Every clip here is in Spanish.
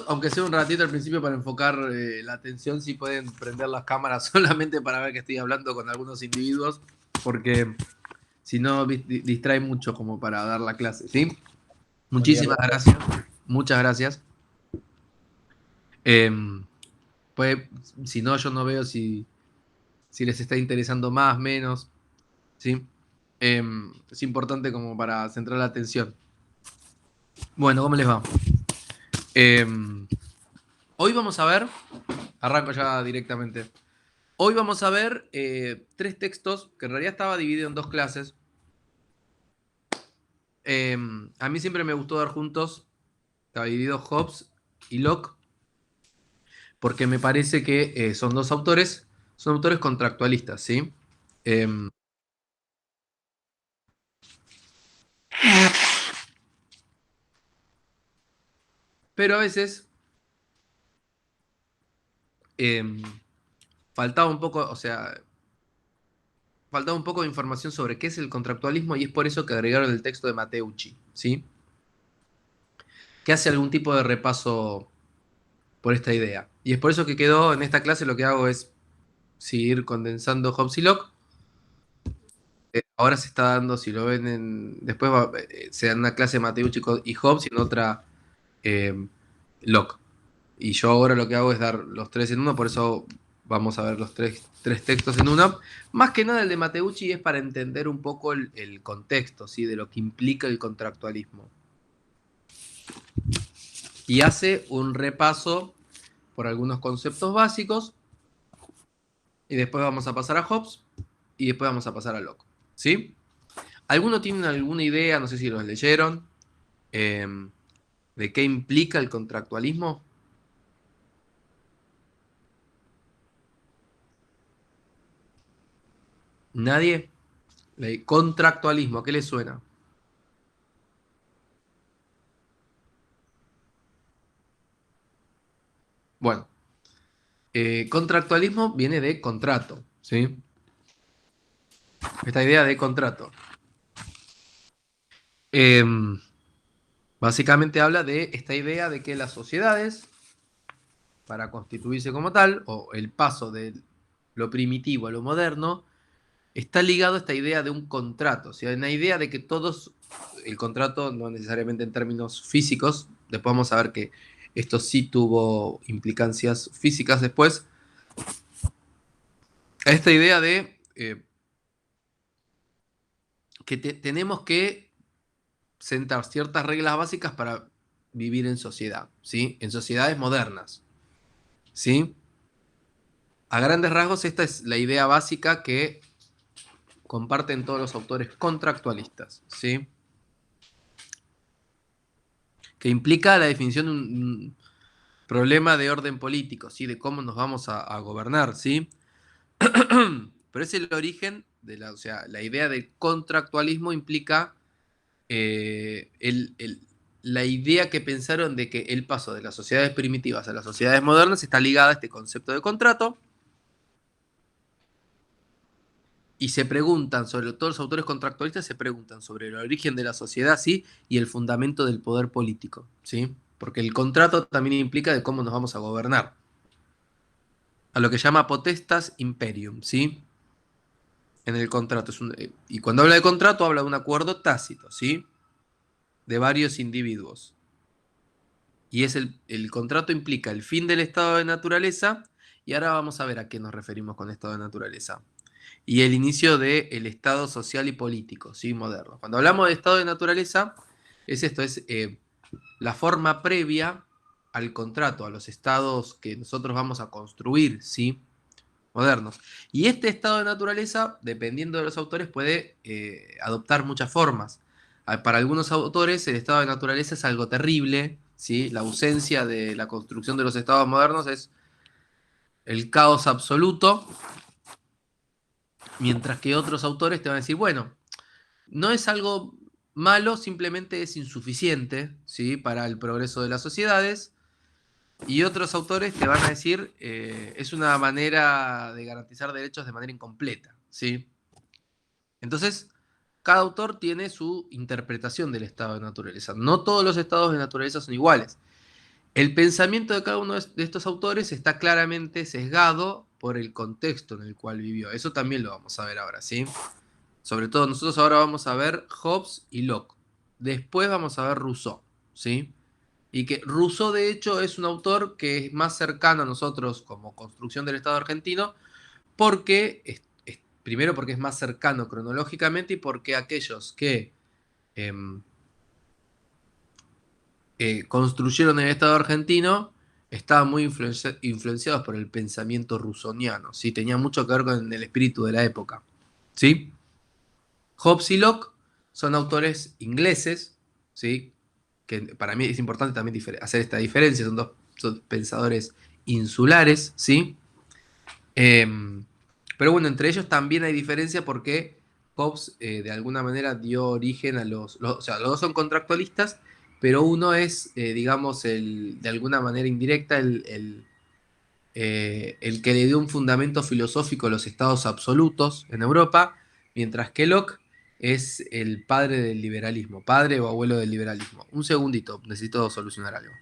aunque sea un ratito al principio para enfocar la atención, si pueden prender las cámaras solamente para ver que estoy hablando con algunos individuos, porque si no distrae mucho como para dar la clase, ¿sí? Muchísimas gracias, muchas gracias. Pues, si no, yo no veo si les está interesando más, menos, ¿sí? Es importante como para centrar la atención. Bueno, ¿cómo les va? Hoy vamos a ver, arranco ya directamente. Hoy vamos a ver 3 textos, que en realidad estaba dividido en 2 clases. A mí siempre me gustó dar juntos, estaba dividido Hobbes y Locke, porque me parece que son autores contractualistas, ¿sí? Eh, pero a veces eh, faltaba un poco, o sea, faltaba un poco de información sobre qué es el contractualismo y es por eso que agregaron el texto de Matteucci, ¿sí? Que hace algún tipo de repaso por esta idea. Y es por eso que quedó en esta clase, lo que hago es seguir condensando Hobbes y Locke. Ahora se está dando, si lo ven después se da una clase de Matteucci y Hobbes y en otra eh, Locke. Y yo ahora lo que hago es dar los 3 en uno, por eso vamos a ver los tres textos en uno. Más que nada el de Matteucci es para entender un poco el contexto, ¿sí? De lo que implica el contractualismo. Y hace un repaso por algunos conceptos básicos. Y después vamos a pasar a Hobbes. Y después vamos a pasar a Locke. ¿Sí? ¿Alguno tiene alguna idea, no sé si los leyeron, eh, de qué implica el contractualismo? ¿Nadie? Contractualismo, ¿a qué le suena? Bueno, contractualismo viene de contrato, ¿sí? Esta idea de contrato. Eh, Básicamente habla de esta idea de que las sociedades, para constituirse como tal, o el paso de lo primitivo a lo moderno, está ligado a esta idea de un contrato, o sea, una idea de que todos, el contrato no necesariamente en términos físicos, después vamos a ver que esto sí tuvo implicancias físicas después, a esta idea de que tenemos que sentar ciertas reglas básicas para vivir en sociedad, ¿sí? En sociedades modernas, ¿sí? A grandes rasgos, esta es la idea básica que comparten todos los autores contractualistas, ¿sí? Que implica la definición de un problema de orden político, ¿sí? De cómo nos vamos a gobernar, ¿sí? Pero es el origen de o sea, la idea del contractualismo implica eh, el, el, la idea que pensaron de que el paso de las sociedades primitivas a las sociedades modernas está ligada a este concepto de contrato. Y se preguntan, sobre todos los autores contractualistas se preguntan sobre el origen de la sociedad, ¿sí? Y el fundamento del poder político, ¿sí? Porque el contrato también implica de cómo nos vamos a gobernar. A lo que llama potestas imperium, ¿sí? En el contrato. Y cuando habla de contrato, habla de un acuerdo tácito, ¿sí? De varios individuos. Y el contrato implica el fin del estado de naturaleza. Y ahora vamos a ver a qué nos referimos con estado de naturaleza. Y el inicio del estado social y político, ¿sí? Moderno. Cuando hablamos de estado de naturaleza, es esto, es la forma previa al contrato, a los estados que nosotros vamos a construir, ¿sí? Modernos. Y este estado de naturaleza, dependiendo de los autores, puede adoptar muchas formas. Para algunos autores, el estado de naturaleza es algo terrible, ¿sí? La ausencia de la construcción de los estados modernos es el caos absoluto, mientras que otros autores te van a decir, bueno, no es algo malo, simplemente es insuficiente, ¿sí? Para el progreso de las sociedades. Y otros autores te van a decir, es una manera de garantizar derechos de manera incompleta, ¿sí? Entonces, cada autor tiene su interpretación del estado de naturaleza. No todos los estados de naturaleza son iguales. El pensamiento de cada uno de estos autores está claramente sesgado por el contexto en el cual vivió. Eso también lo vamos a ver ahora, ¿sí? Sobre todo nosotros ahora vamos a ver Hobbes y Locke. Después vamos a ver Rousseau, ¿sí? Y que Rousseau, de hecho, es un autor que es más cercano a nosotros como construcción del Estado argentino, porque, primero porque es más cercano cronológicamente y porque aquellos que eh, construyeron el Estado argentino estaban muy influenciados por el pensamiento rusoniano, ¿sí? Tenía mucho que ver con el espíritu de la época, ¿sí? Hobbes y Locke son autores ingleses, ¿sí? Que para mí es importante también hacer esta diferencia, son pensadores insulares, ¿sí? Eh, pero bueno, entre ellos también hay diferencia porque Hobbes de alguna manera dio origen a o sea, los dos son contractualistas, pero uno es, digamos, de alguna manera indirecta, el que le dio un fundamento filosófico a los estados absolutos en Europa, mientras que Locke es el padre del liberalismo, padre o abuelo del liberalismo. Un segundito, necesito solucionar algo.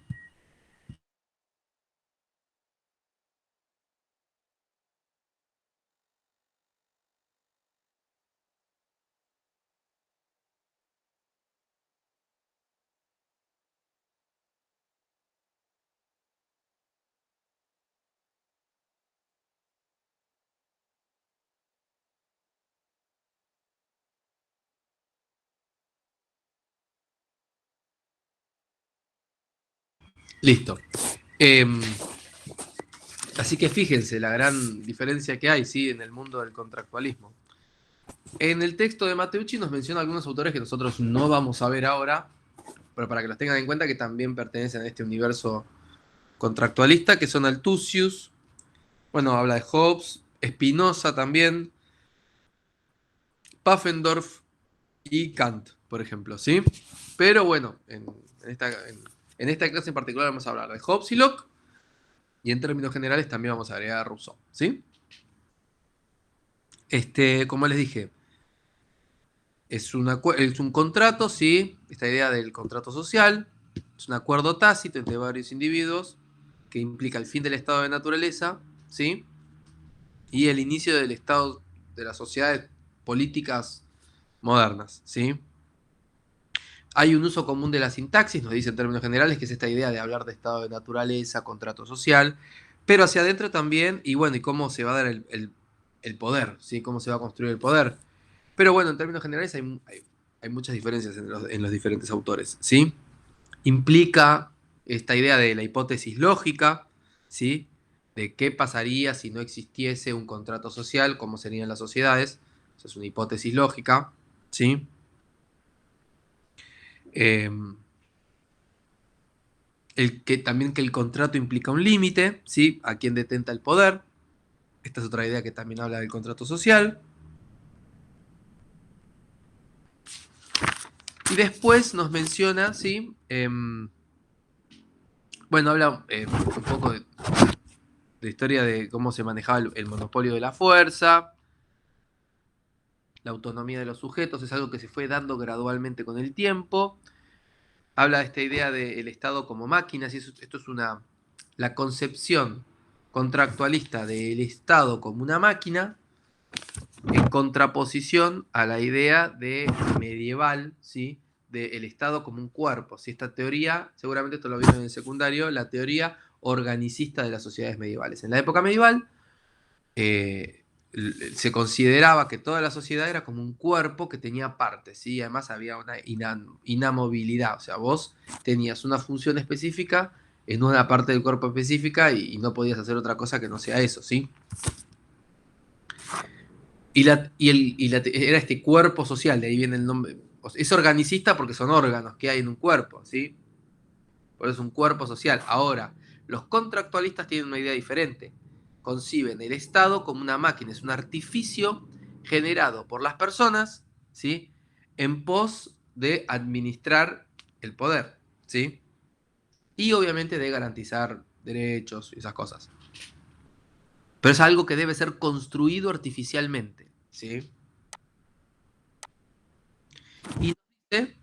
Listo. Eh, Así que fíjense la gran diferencia que hay, ¿sí? En el mundo del contractualismo. En el texto de Matteucci nos menciona algunos autores que nosotros no vamos a ver ahora, pero para que los tengan en cuenta que también pertenecen a este universo contractualista, que son Althusius, bueno, habla de Hobbes, Spinoza también, Pufendorf y Kant, por ejemplo, ¿sí? Pero bueno, en esta clase en particular vamos a hablar de Hobbes y Locke, y en términos generales también vamos a agregar a Rousseau, ¿sí? Como les dije, es un contrato, ¿sí? Esta idea del contrato social es un acuerdo tácito entre varios individuos que implica el fin del estado de naturaleza, ¿sí? Y el inicio del estado de las sociedades políticas modernas, ¿sí? Hay un uso común de la sintaxis, nos dice en términos generales, que es esta idea de hablar de estado de naturaleza, contrato social, pero hacia adentro también, y bueno, y cómo se va a dar el poder, ¿sí? Cómo se va a construir el poder. Pero bueno, en términos generales hay muchas diferencias en los diferentes autores, ¿sí? Implica esta idea de la hipótesis lógica, ¿sí? De qué pasaría si no existiese un contrato social, cómo serían las sociedades. Eso es una hipótesis lógica, ¿sí? Eh, también que el contrato implica un límite, ¿sí? A quien detenta el poder. Esta es otra idea que también habla del contrato social. Y después nos menciona, ¿sí? Bueno, habla un poco de historia de cómo se manejaba el monopolio de la fuerza, la autonomía de los sujetos, es algo que se fue dando gradualmente con el tiempo. Habla de esta idea del Estado como máquina, y esto es la concepción contractualista del Estado como una máquina, en contraposición a la idea de medieval, ¿sí? Del Estado como un cuerpo. ¿Sí? Esta teoría, seguramente esto lo vieron en el secundario, la teoría organicista de las sociedades medievales. En la época medieval eh, se consideraba que toda la sociedad era como un cuerpo que tenía partes, ¿sí? Además había una inamovilidad, o sea, vos tenías una función específica en una parte del cuerpo específica y no podías hacer otra cosa que no sea eso, ¿sí? Era este cuerpo social, de ahí viene el nombre. Es organicista porque son órganos que hay en un cuerpo, ¿sí? Por eso es un cuerpo social. Ahora, los contractualistas tienen una idea diferente. Conciben el Estado como una máquina, es un artificio generado por las personas, ¿sí? En pos de administrar el poder, ¿sí? Y obviamente de garantizar derechos y esas cosas. Pero es algo que debe ser construido artificialmente, ¿sí? Y dice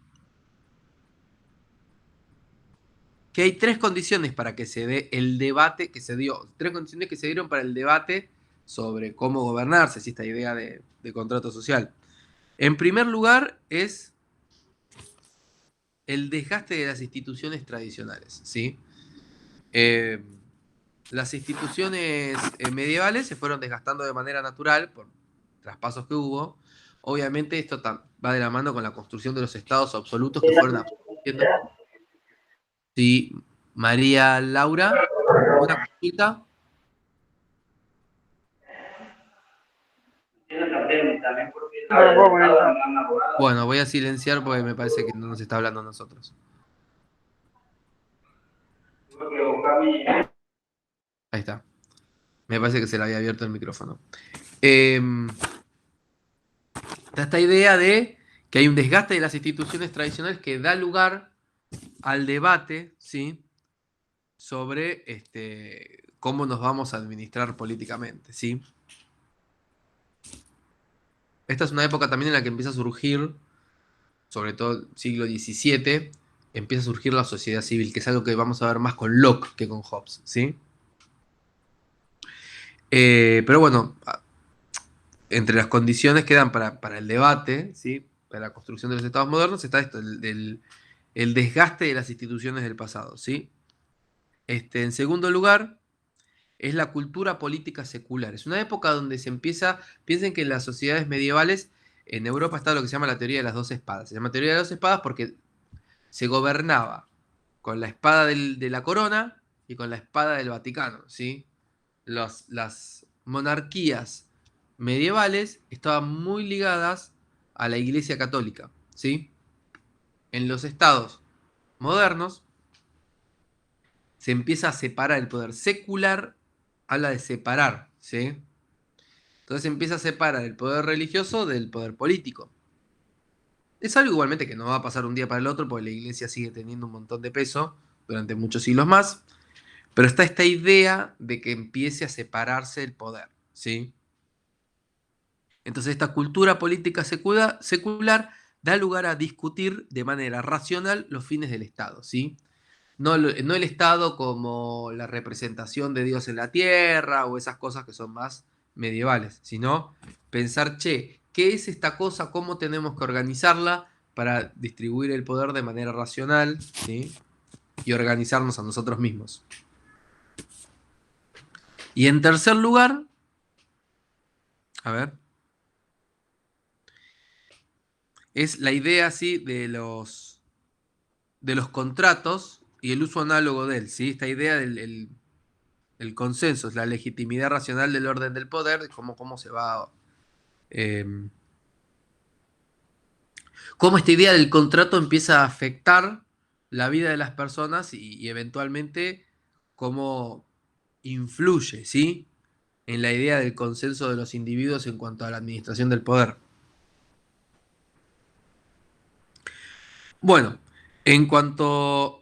que hay tres condiciones para que se dé el debate que se dio, tres condiciones que se dieron para el debate sobre cómo gobernarse, si esta idea de contrato social. En primer lugar es el desgaste de las instituciones tradicionales, ¿sí? Eh, las instituciones medievales se fueron desgastando de manera natural por traspasos que hubo. Obviamente esto va de la mano con la construcción de los estados absolutos que fueron apareciendo. Sí, María Laura, ¿una consulta? Bueno, voy a silenciar porque me parece que no nos está hablando a nosotros. Ahí está. Me parece que se le había abierto el micrófono. Está esta idea de que hay un desgaste de las instituciones tradicionales que da lugar al debate, ¿sí? Sobre cómo nos vamos a administrar políticamente, ¿sí? Esta es una época también en la que empieza a surgir, sobre todo el siglo XVII, empieza a surgir la sociedad civil, que es algo que vamos a ver más con Locke que con Hobbes, ¿sí? Pero bueno, entre las condiciones que dan para el debate, ¿sí? Para la construcción de los estados modernos, está esto, el desgaste de las instituciones del pasado, ¿sí? En segundo lugar, es la cultura política secular. Es una época donde se empieza, piensen que en las sociedades medievales, en Europa está lo que se llama la teoría de las dos espadas. Se llama teoría de las dos espadas porque se gobernaba con la espada de la corona y con la espada del Vaticano, ¿sí? Las monarquías medievales estaban muy ligadas a la Iglesia Católica, ¿sí? En los estados modernos se empieza a separar el poder secular, habla de separar, ¿sí? Entonces se empieza a separar el poder religioso del poder político. Es algo igualmente que no va a pasar un día para el otro, porque la iglesia sigue teniendo un montón de peso durante muchos siglos más, pero está esta idea de que empiece a separarse el poder, ¿sí? Entonces esta cultura política secular da lugar a discutir de manera racional los fines del Estado, ¿sí? No el Estado como la representación de Dios en la tierra o esas cosas que son más medievales, sino pensar, che, ¿qué es esta cosa? ¿Cómo tenemos que organizarla para distribuir el poder de manera racional, ¿sí? Y organizarnos a nosotros mismos? Y en tercer lugar, a ver, es la idea así de los contratos y el uso análogo de él, ¿sí? Esta idea del el consenso, es la legitimidad racional del orden del poder, de cómo se va. Eh, cómo esta idea del contrato empieza a afectar la vida de las personas y eventualmente cómo influye, ¿sí? En la idea del consenso de los individuos en cuanto a la administración del poder. Bueno, en cuanto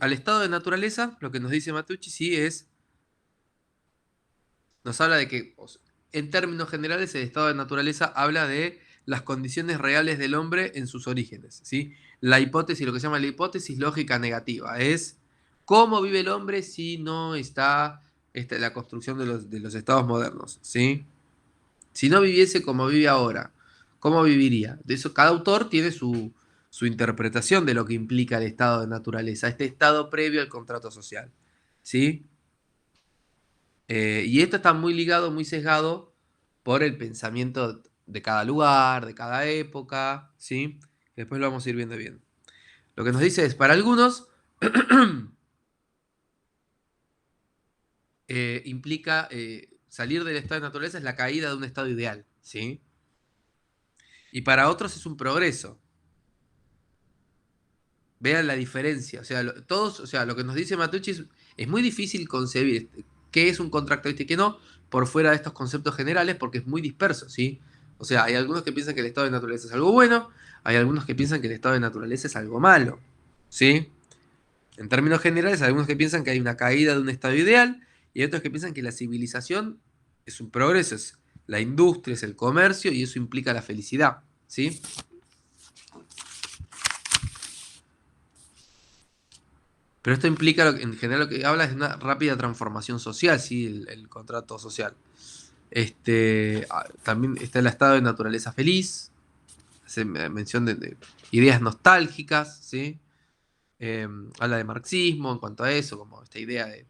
al estado de naturaleza, lo que nos dice Matucci sí nos habla de que, en términos generales, el estado de naturaleza habla de las condiciones reales del hombre en sus orígenes, ¿sí? La hipótesis, lo que se llama la hipótesis lógica negativa, es cómo vive el hombre si no está la construcción de los estados modernos, ¿sí? Si no viviese como vive ahora, ¿cómo viviría? De eso, cada autor tiene su interpretación de lo que implica el estado de naturaleza, este estado previo al contrato social, ¿sí? Y esto está muy ligado, muy sesgado por el pensamiento de cada lugar, de cada época, ¿sí? Que después lo vamos a ir viendo bien. Lo que nos dice es, para algunos, implica salir del estado de naturaleza es la caída de un estado ideal, ¿sí? Y para otros es un progreso. Vean la diferencia. O sea, todos, o sea, lo que nos dice Matucci es muy difícil concebir qué es un contractualista y qué no, por fuera de estos conceptos generales, porque es muy disperso, ¿sí? O sea, hay algunos que piensan que el estado de naturaleza es algo bueno, hay algunos que piensan que el estado de naturaleza es algo malo, ¿sí? En términos generales, hay algunos que piensan que hay una caída de un estado ideal, y hay otros que piensan que la civilización es un progreso, es la industria, es el comercio, y eso implica la felicidad, ¿sí? Pero esto implica, en general lo que habla es de una rápida transformación social, ¿sí? El contrato social. También está el estado de naturaleza feliz, hace mención de ideas nostálgicas, ¿sí? Eh, Habla de marxismo en cuanto a eso, como esta idea de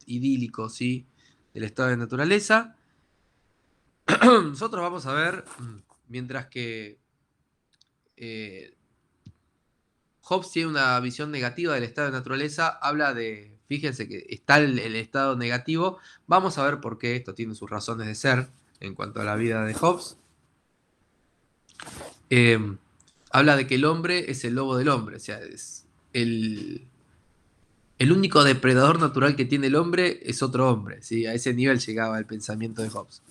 idílico, ¿sí? Del estado de naturaleza. Nosotros vamos a ver, mientras que eh, Hobbes tiene una visión negativa del estado de naturaleza, habla de, fíjense que está el estado negativo, vamos a ver por qué esto tiene sus razones de ser en cuanto a la vida de Hobbes. Eh, Habla de que el hombre es el lobo del hombre, o sea, es el único depredador natural que tiene el hombre es otro hombre, ¿sí? A ese nivel llegaba el pensamiento de Hobbes.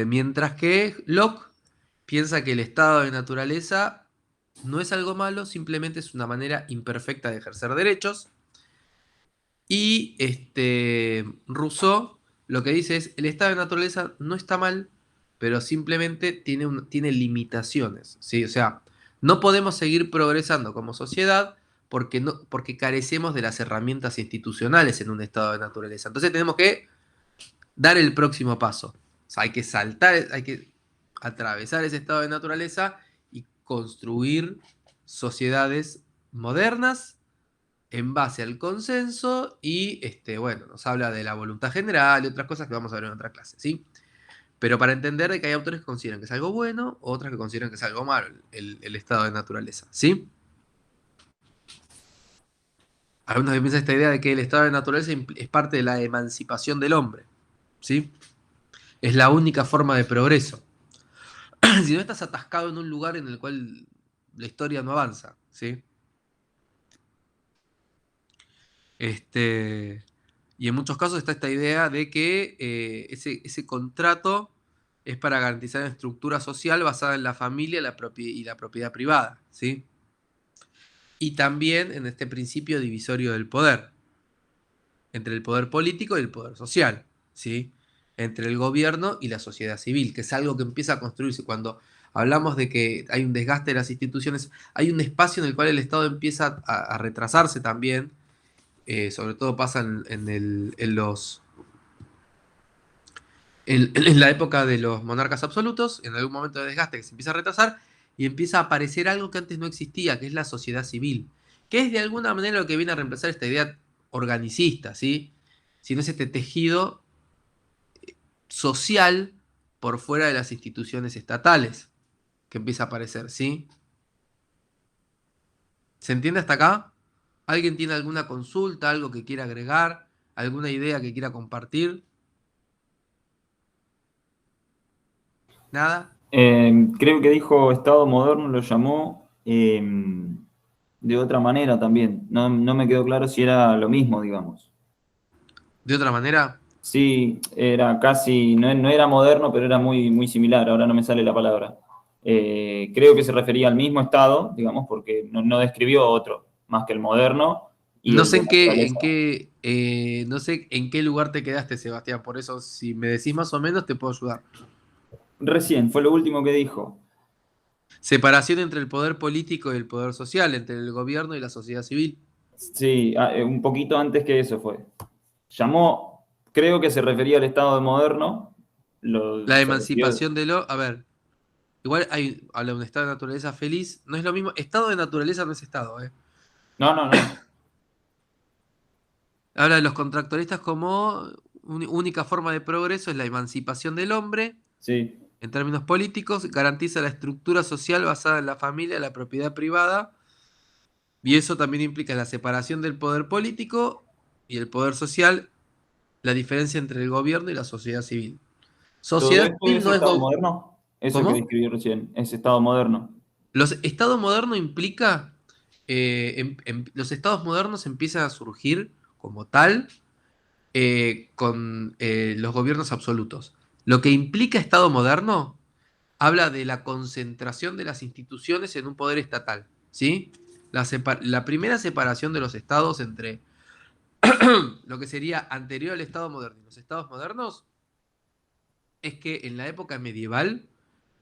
Mientras que Locke piensa que el estado de naturaleza no es algo malo, simplemente es una manera imperfecta de ejercer derechos. Y Rousseau lo que dice es, el estado de naturaleza no está mal, pero simplemente tiene limitaciones, ¿sí? O sea, no podemos seguir progresando como sociedad porque carecemos de las herramientas institucionales en un estado de naturaleza. Entonces tenemos que dar el próximo paso. O sea, hay que saltar, hay que atravesar ese estado de naturaleza y construir sociedades modernas en base al consenso y, bueno, nos habla de la voluntad general y otras cosas que vamos a ver en otra clase, ¿sí? Pero para entender de que hay autores que consideran que es algo bueno, otros que consideran que es algo malo el estado de naturaleza, ¿sí? Algunos que piensan esta idea de que el estado de naturaleza es parte de la emancipación del hombre, ¿sí? Es la única forma de progreso. Si no estás atascado en un lugar en el cual la historia no avanza, ¿sí? Este, y en muchos casos está esta idea de que ese contrato es para garantizar una estructura social basada en la familia y la propiedad privada, ¿sí? Y también en este principio divisorio del poder, entre el poder político y el poder social, ¿sí? Entre el gobierno y la sociedad civil, que es algo que empieza a construirse cuando hablamos de que hay un desgaste de las instituciones, hay un espacio en el cual el Estado empieza a retrasarse también, sobre todo pasa en la época de los monarcas absolutos, en algún momento de desgaste que se empieza a retrasar y empieza a aparecer algo que antes no existía, que es la sociedad civil, que es de alguna manera lo que viene a reemplazar esta idea organicista, ¿sí? Si no es este tejido social por fuera de las instituciones estatales que empieza a aparecer, ¿sí? ¿Se entiende hasta acá? ¿Alguien tiene alguna consulta, algo que quiera agregar, alguna idea que quiera compartir? ¿Nada? Creo que dijo Estado moderno, lo llamó de otra manera también. No, no me quedó claro si era lo mismo, digamos. ¿De otra manera? Sí, era casi, no, no era moderno, pero era muy, muy similar. Ahora no me sale la palabra. Creo que se refería al mismo estado, digamos, porque no, no describió otro, más que el moderno y No el sé de naturaleza. no sé en qué lugar te quedaste, Sebastián. Por eso, si me decís más o menos, te puedo ayudar. Recién, fue lo último que dijo. Separación entre el poder político y el poder social, entre el gobierno y la sociedad civil. Sí, un poquito antes que eso fue. Llamó, creo que se refería al estado de moderno, La se refirió. emancipación de lo. A ver, igual habla de un estado de naturaleza feliz. No es lo mismo. Estado de naturaleza no es estado, ¿eh? No, no, no. Habla de los contractualistas como única forma de progreso es la emancipación del hombre. Sí, En términos políticos, garantiza la estructura social basada en la familia, la propiedad privada. Y eso también implica la separación del poder político y el poder social, la diferencia entre el gobierno y la sociedad civil. todo Sociedad esto civil es no es... estado moderno. Eso que ¿Cómo? describió recién, es estado moderno. Estado moderno implica... los estados modernos empiezan a surgir como tal con los gobiernos absolutos. Lo que implica estado moderno habla de la concentración de las instituciones en un poder estatal, ¿sí? La primera separación de los estados entre lo que sería anterior al Estado moderno y los estados modernos es que en la época medieval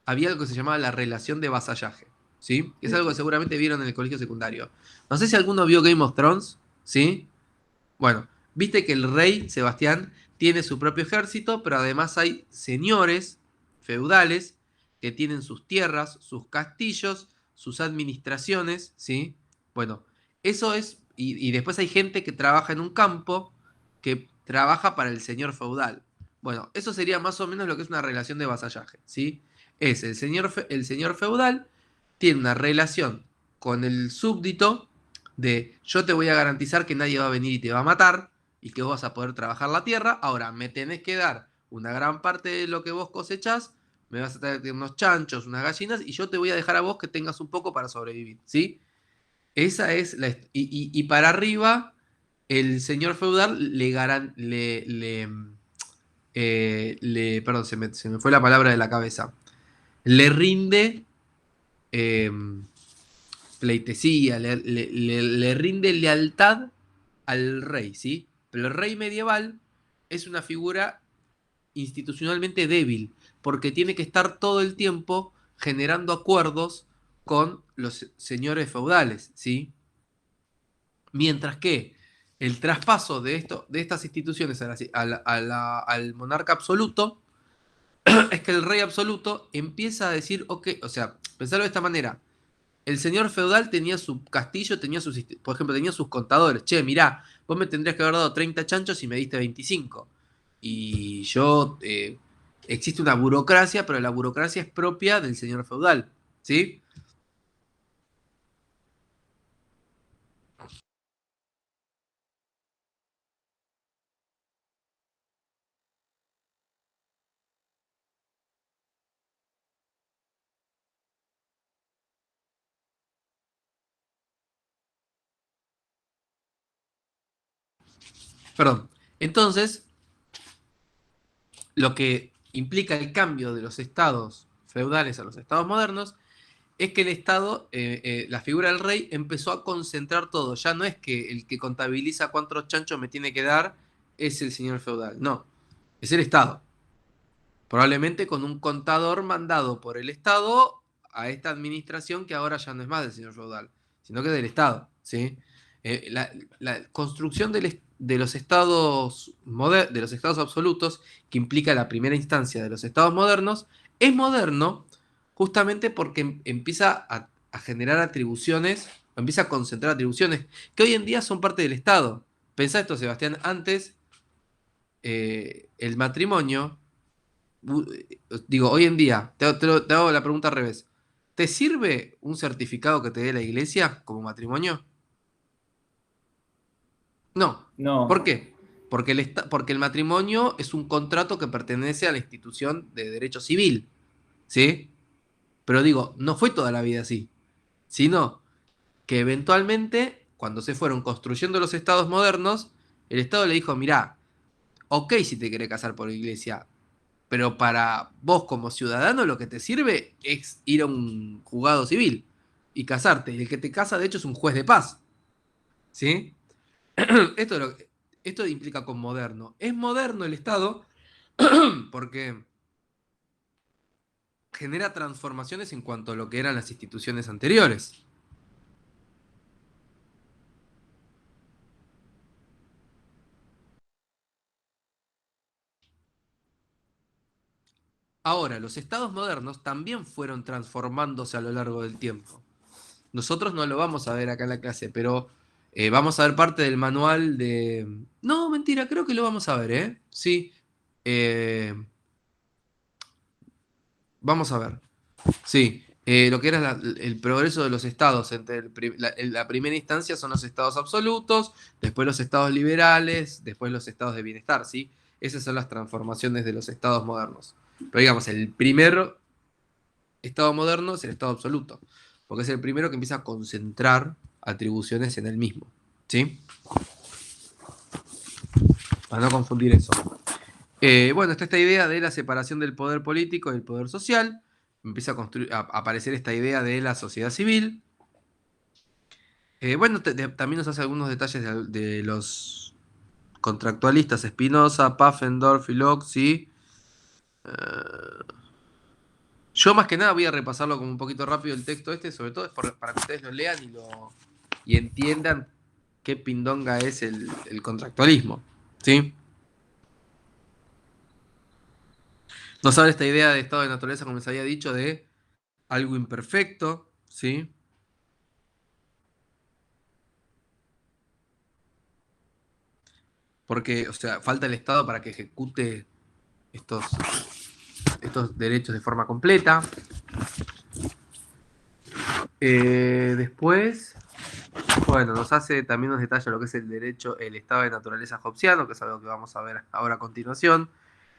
había algo que se llamaba la relación de vasallaje. ¿sí? Es algo que seguramente vieron en el colegio secundario. No sé si alguno vio Game of Thrones, ¿sí? Bueno, viste que el rey Sebastián tiene su propio ejército, pero además hay señores feudales que tienen sus tierras, sus castillos, sus administraciones, ¿sí? Bueno, eso es, y después hay gente que trabaja en un campo que trabaja para el señor feudal. Bueno, eso sería más o menos lo que es una relación de vasallaje, ¿sí? Es el señor feudal tiene una relación con el súbdito de yo te voy a garantizar que nadie va a venir y te va a matar y que vos vas a poder trabajar la tierra. Ahora, me tenés que dar una gran parte de lo que vos cosechás, me vas a traer unos chanchos, unas gallinas y yo te voy a dejar a vos que tengas un poco para sobrevivir, ¿sí? Esa es la... Y para arriba, el señor feudal perdón, se me fue la palabra de la cabeza. Le rinde eh, pleitesía, le rinde lealtad al rey, ¿sí? Pero el rey medieval es una figura institucionalmente débil, porque tiene que estar todo el tiempo generando acuerdos con los señores feudales, ¿sí? Mientras que el traspaso de estas instituciones al monarca absoluto es que el rey absoluto empieza a decir, ok, o sea, pensarlo de esta manera, el señor feudal tenía su castillo, tenía por ejemplo, tenía sus contadores. Che, mirá, vos me tendrías que haber dado 30 chanchos y me diste 25. Y yo, existe una burocracia, pero la burocracia es propia del señor feudal. ¿Sí? Perdón. Entonces, lo que implica el cambio de los estados feudales a los estados modernos es que el Estado, la figura del rey, empezó a concentrar todo. Ya no es que el que contabiliza cuántos chanchos me tiene que dar es el señor feudal. No, es el Estado. Probablemente con un contador mandado por el Estado a esta administración que ahora ya no es más del señor feudal, sino que del Estado. ¿Sí? La construcción de los de los estados absolutos, que implica la primera instancia de los estados modernos, es moderno justamente porque empieza a generar atribuciones, o empieza a concentrar atribuciones que hoy en día son parte del Estado. Pensá esto, Sebastián, antes el matrimonio digo, hoy en día, te hago la pregunta al revés. ¿Te sirve un certificado que te dé la iglesia como matrimonio? No. ¿Por No, qué? Porque el matrimonio es un contrato que pertenece a la institución de derecho civil, ¿sí? Pero digo, no fue toda la vida así, sino que eventualmente, cuando se fueron construyendo los estados modernos, el Estado le dijo, mirá, ok si te querés casar por la iglesia, pero para vos como ciudadano lo que te sirve es ir a un juzgado civil y casarte. Y el que te casa, de hecho, es un juez de paz. ¿Sí? Esto, esto implica con moderno. Es moderno el Estado porque genera transformaciones en cuanto a lo que eran las instituciones anteriores. Ahora, los estados modernos también fueron transformándose a lo largo del tiempo. Nosotros no lo vamos a ver acá en la clase, pero vamos a ver parte del manual de... No, mentira, creo que lo vamos a ver, ¿eh? Sí. Eh, vamos a ver. Sí. Lo que era el progreso de los estados. En la primera instancia son los estados absolutos, después los estados liberales, después los estados de bienestar, ¿sí? Esas son las transformaciones de los estados modernos. Pero digamos, el primer estado moderno es el estado absoluto, porque es el primero que empieza a concentrar atribuciones en el mismo. ¿Sí? Para no confundir eso. Bueno, está esta idea de la separación del poder político y del poder social. Empieza a aparecer esta idea de la sociedad civil. Bueno, también nos hace algunos detalles de los contractualistas: Spinoza, Pufendorf y Locke, ¿sí? Yo más que nada voy a repasarlo como un poquito rápido el texto este, sobre todo es para que ustedes lo lean y entiendan qué pindonga es el contractualismo, ¿sí? Nos habla esta idea de estado de naturaleza, como les había dicho, de algo imperfecto, ¿sí? Porque, o sea, falta el Estado para que ejecute estos, estos derechos de forma completa. Después, bueno, también nos detalla lo que es el derecho, el estado de naturaleza hobbesiano, que es algo que vamos a ver ahora a continuación,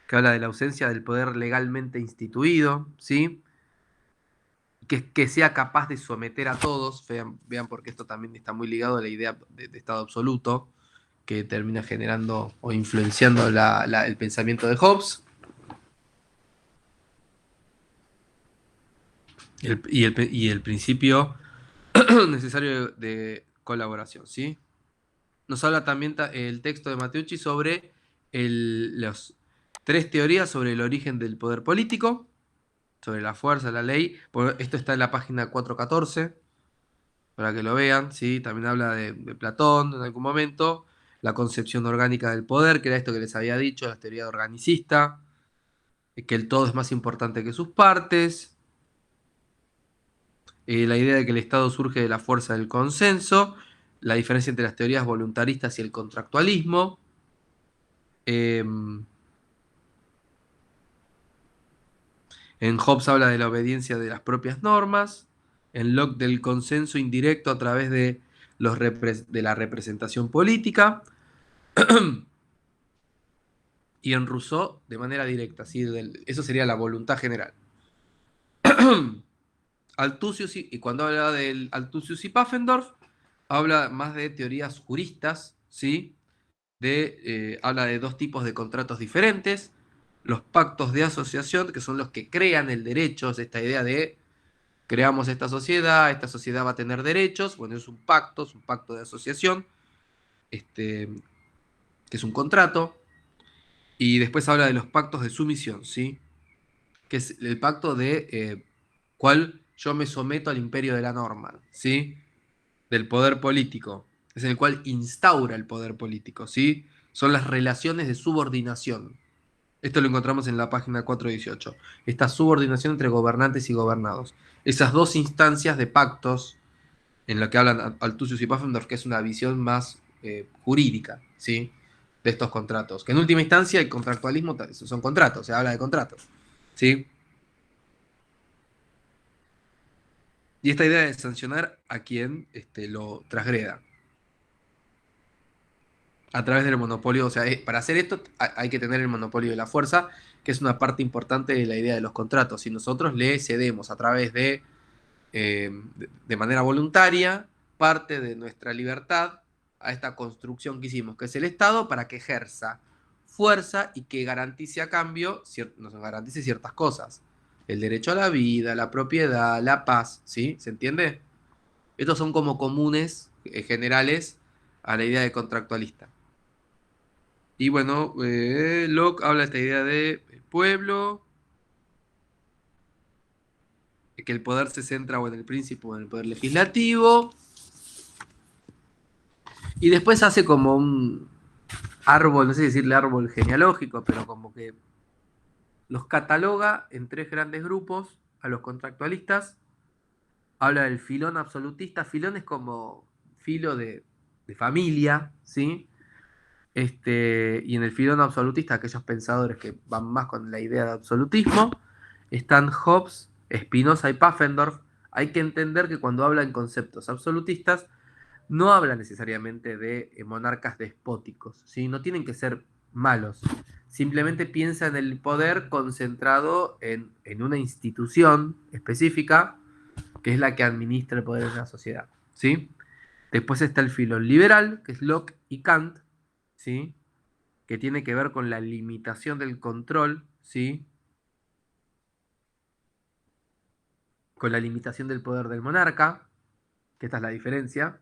que habla de la ausencia del poder legalmente instituido, ¿sí? Que sea capaz de someter a todos, vean porque esto también está muy ligado a la idea de Estado absoluto, que termina generando o influenciando el pensamiento de Hobbes, y el principio necesario de colaboración, ¿sí? Nos habla también el texto de Matteucci sobre las tres teorías sobre el origen del poder político, sobre la fuerza, la ley. Esto está en la página 414, para que lo vean, ¿sí? También habla de Platón en algún momento, la concepción orgánica del poder, que era esto que les había dicho, la teoría organicista, que el todo es más importante que sus partes, la idea de que el Estado surge de la fuerza del consenso, la diferencia entre las teorías voluntaristas y el contractualismo. Eh, En Hobbes habla de la obediencia de las propias normas, en Locke del consenso indirecto a través de, de la representación política, y en Rousseau de manera directa. ¿Sí? Eso sería la voluntad general. Althusius, y cuando habla del Althusius y Pufendorf, habla más de teorías juristas, ¿sí? Habla de dos tipos de contratos diferentes, los pactos de asociación, que son los que crean el derecho, es esta idea de creamos esta sociedad va a tener derechos, bueno, es un pacto de asociación, este, que es un contrato, y después habla de los pactos de sumisión, ¿sí? Que es el pacto de cuál yo me someto al imperio de la norma, ¿sí? Del poder político, es en el cual instaura el poder político, ¿sí? Son las relaciones de subordinación. Esto lo encontramos en la página 418. Esta subordinación entre gobernantes y gobernados. Esas dos instancias de pactos en lo que hablan Althusius y Pufendorf, que es una visión más jurídica, ¿sí? De estos contratos. Que en última instancia el contractualismo son contratos, se habla de contratos, ¿sí? Y esta idea de sancionar a quien lo transgreda a través del monopolio, o sea, para hacer esto hay que tener el monopolio de la fuerza, que es una parte importante de la idea de los contratos. Si nosotros le cedemos a través de manera voluntaria parte de nuestra libertad a esta construcción que hicimos, que es el Estado, para que ejerza fuerza y que garantice a cambio, nos garantice ciertas cosas. El derecho a la vida, la propiedad, la paz, ¿sí? ¿Se entiende? Estos son como comunes, generales, a la idea de contractualista. Y bueno, Locke habla de esta idea de pueblo, que el poder se centra o en el príncipe o en el poder legislativo, y después hace como un árbol, no sé si decirle árbol genealógico, pero como que los cataloga en tres grandes grupos a los contractualistas. Habla del filón absolutista. Filón es como filo de familia, ¿sí? Y en el filón absolutista, aquellos pensadores que van más con la idea de absolutismo, están Hobbes, Spinoza y Pufendorf. Hay que entender que cuando habla en conceptos absolutistas, no habla necesariamente de monarcas despóticos, ¿sí? No tienen que ser malos. Simplemente piensa en el poder concentrado en una institución específica, que es la que administra el poder en la sociedad, ¿sí? Después está el filón liberal, que es Locke y Kant, ¿sí? Que tiene que ver con la limitación del control, ¿sí? Con la limitación del poder del monarca, que esta es la diferencia.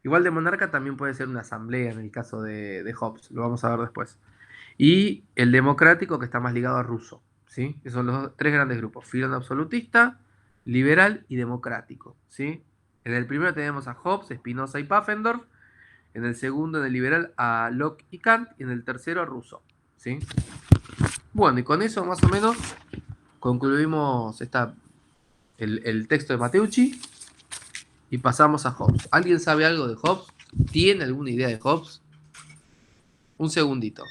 Igual de monarca también puede ser una asamblea en el caso de Hobbes, lo vamos a ver después. Y el democrático, que está más ligado a Rousseau. ¿sí? Que son los tres grandes grupos, filón absolutista, liberal y democrático, ¿sí? En el primero tenemos a Hobbes, Spinoza y Pufendorf, en el segundo, en el liberal, a Locke y Kant, y en el tercero a Rousseau, ¿sí? Bueno, y con eso más o menos concluimos el texto de Matteucci y pasamos a Hobbes. ¿Alguien sabe algo de Hobbes? ¿Tiene alguna idea de Hobbes? Un segundito.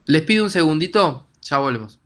Les pido un segundito, ya volvemos.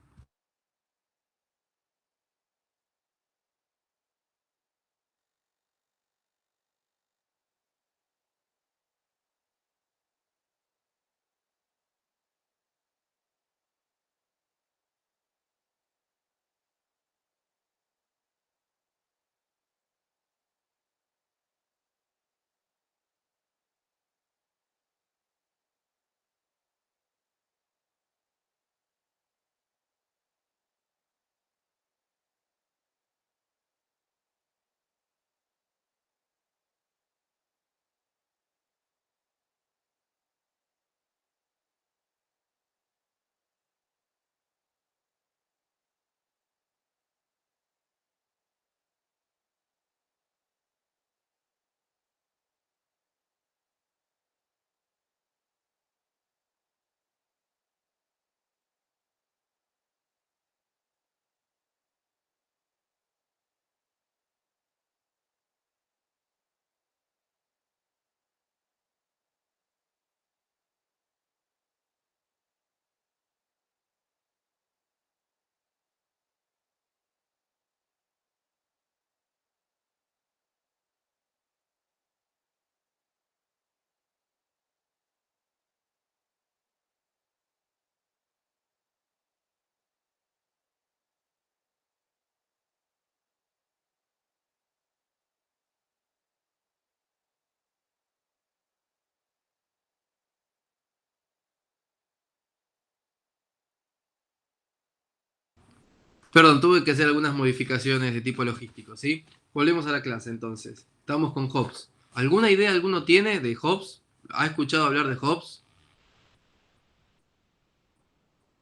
Perdón, tuve que hacer algunas modificaciones de tipo logístico, ¿sí? Volvemos a la clase entonces. Estamos con Hobbes. ¿Alguna idea alguno tiene de Hobbes? ¿Ha escuchado hablar de Hobbes?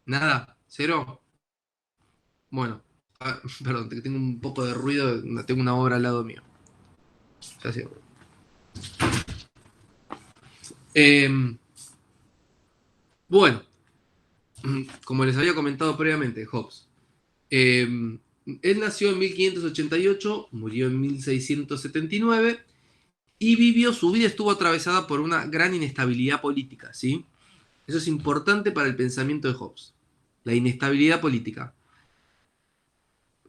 ¿Nada? ¿Cero? Bueno, perdón, que tengo un poco de ruido, tengo una obra al lado mío. Ya sé. Bueno, como les había comentado previamente, Hobbes. Eh, Él nació en 1588, murió en 1679 y vivió, su vida estuvo atravesada por una gran inestabilidad política, ¿sí? Eso es importante para el pensamiento de Hobbes. La inestabilidad política,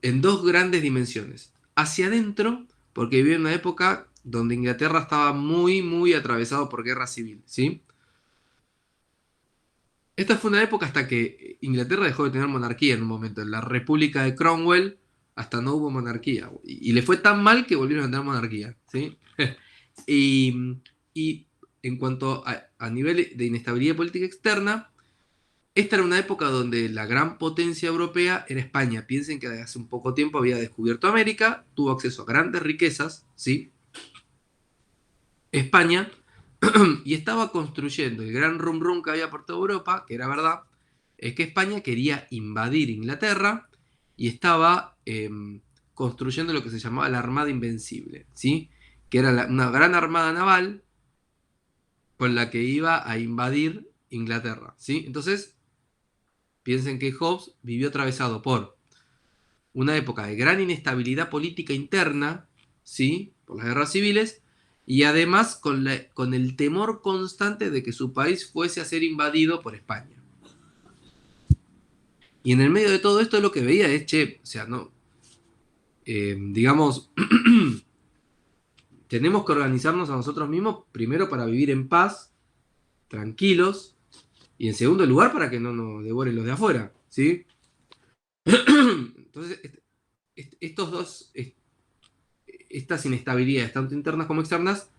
en dos grandes dimensiones. Hacia adentro, porque vivió en una época donde Inglaterra estaba muy, muy atravesado por guerra civil, ¿sí? Esta fue una época hasta que Inglaterra dejó de tener monarquía en un momento. En la República de Cromwell hasta no hubo monarquía. Y le fue tan mal que volvieron a tener monarquía, ¿sí? y, y en cuanto a nivel de inestabilidad política externa, esta era una época donde la gran potencia europea era España. Piensen que hace un poco tiempo había descubierto América, tuvo acceso a grandes riquezas, ¿sí? España, y estaba construyendo el gran rum rum que había por toda Europa, que era verdad, es que España quería invadir Inglaterra y estaba construyendo lo que se llamaba la Armada Invencible, ¿sí? Que era una gran armada naval con la que iba a invadir Inglaterra, ¿sí? Entonces, piensen que Hobbes vivió atravesado por una época de gran inestabilidad política interna, ¿sí? Por las guerras civiles, y además con el temor constante de que su país fuese a ser invadido por España. Y en el medio de todo esto lo que veía es, che, o sea, no, digamos, tenemos que organizarnos a nosotros mismos, primero para vivir en paz, tranquilos, y en segundo lugar para que no nos devoren los de afuera, ¿sí? Entonces, estos dos, estas inestabilidades, tanto internas como externas,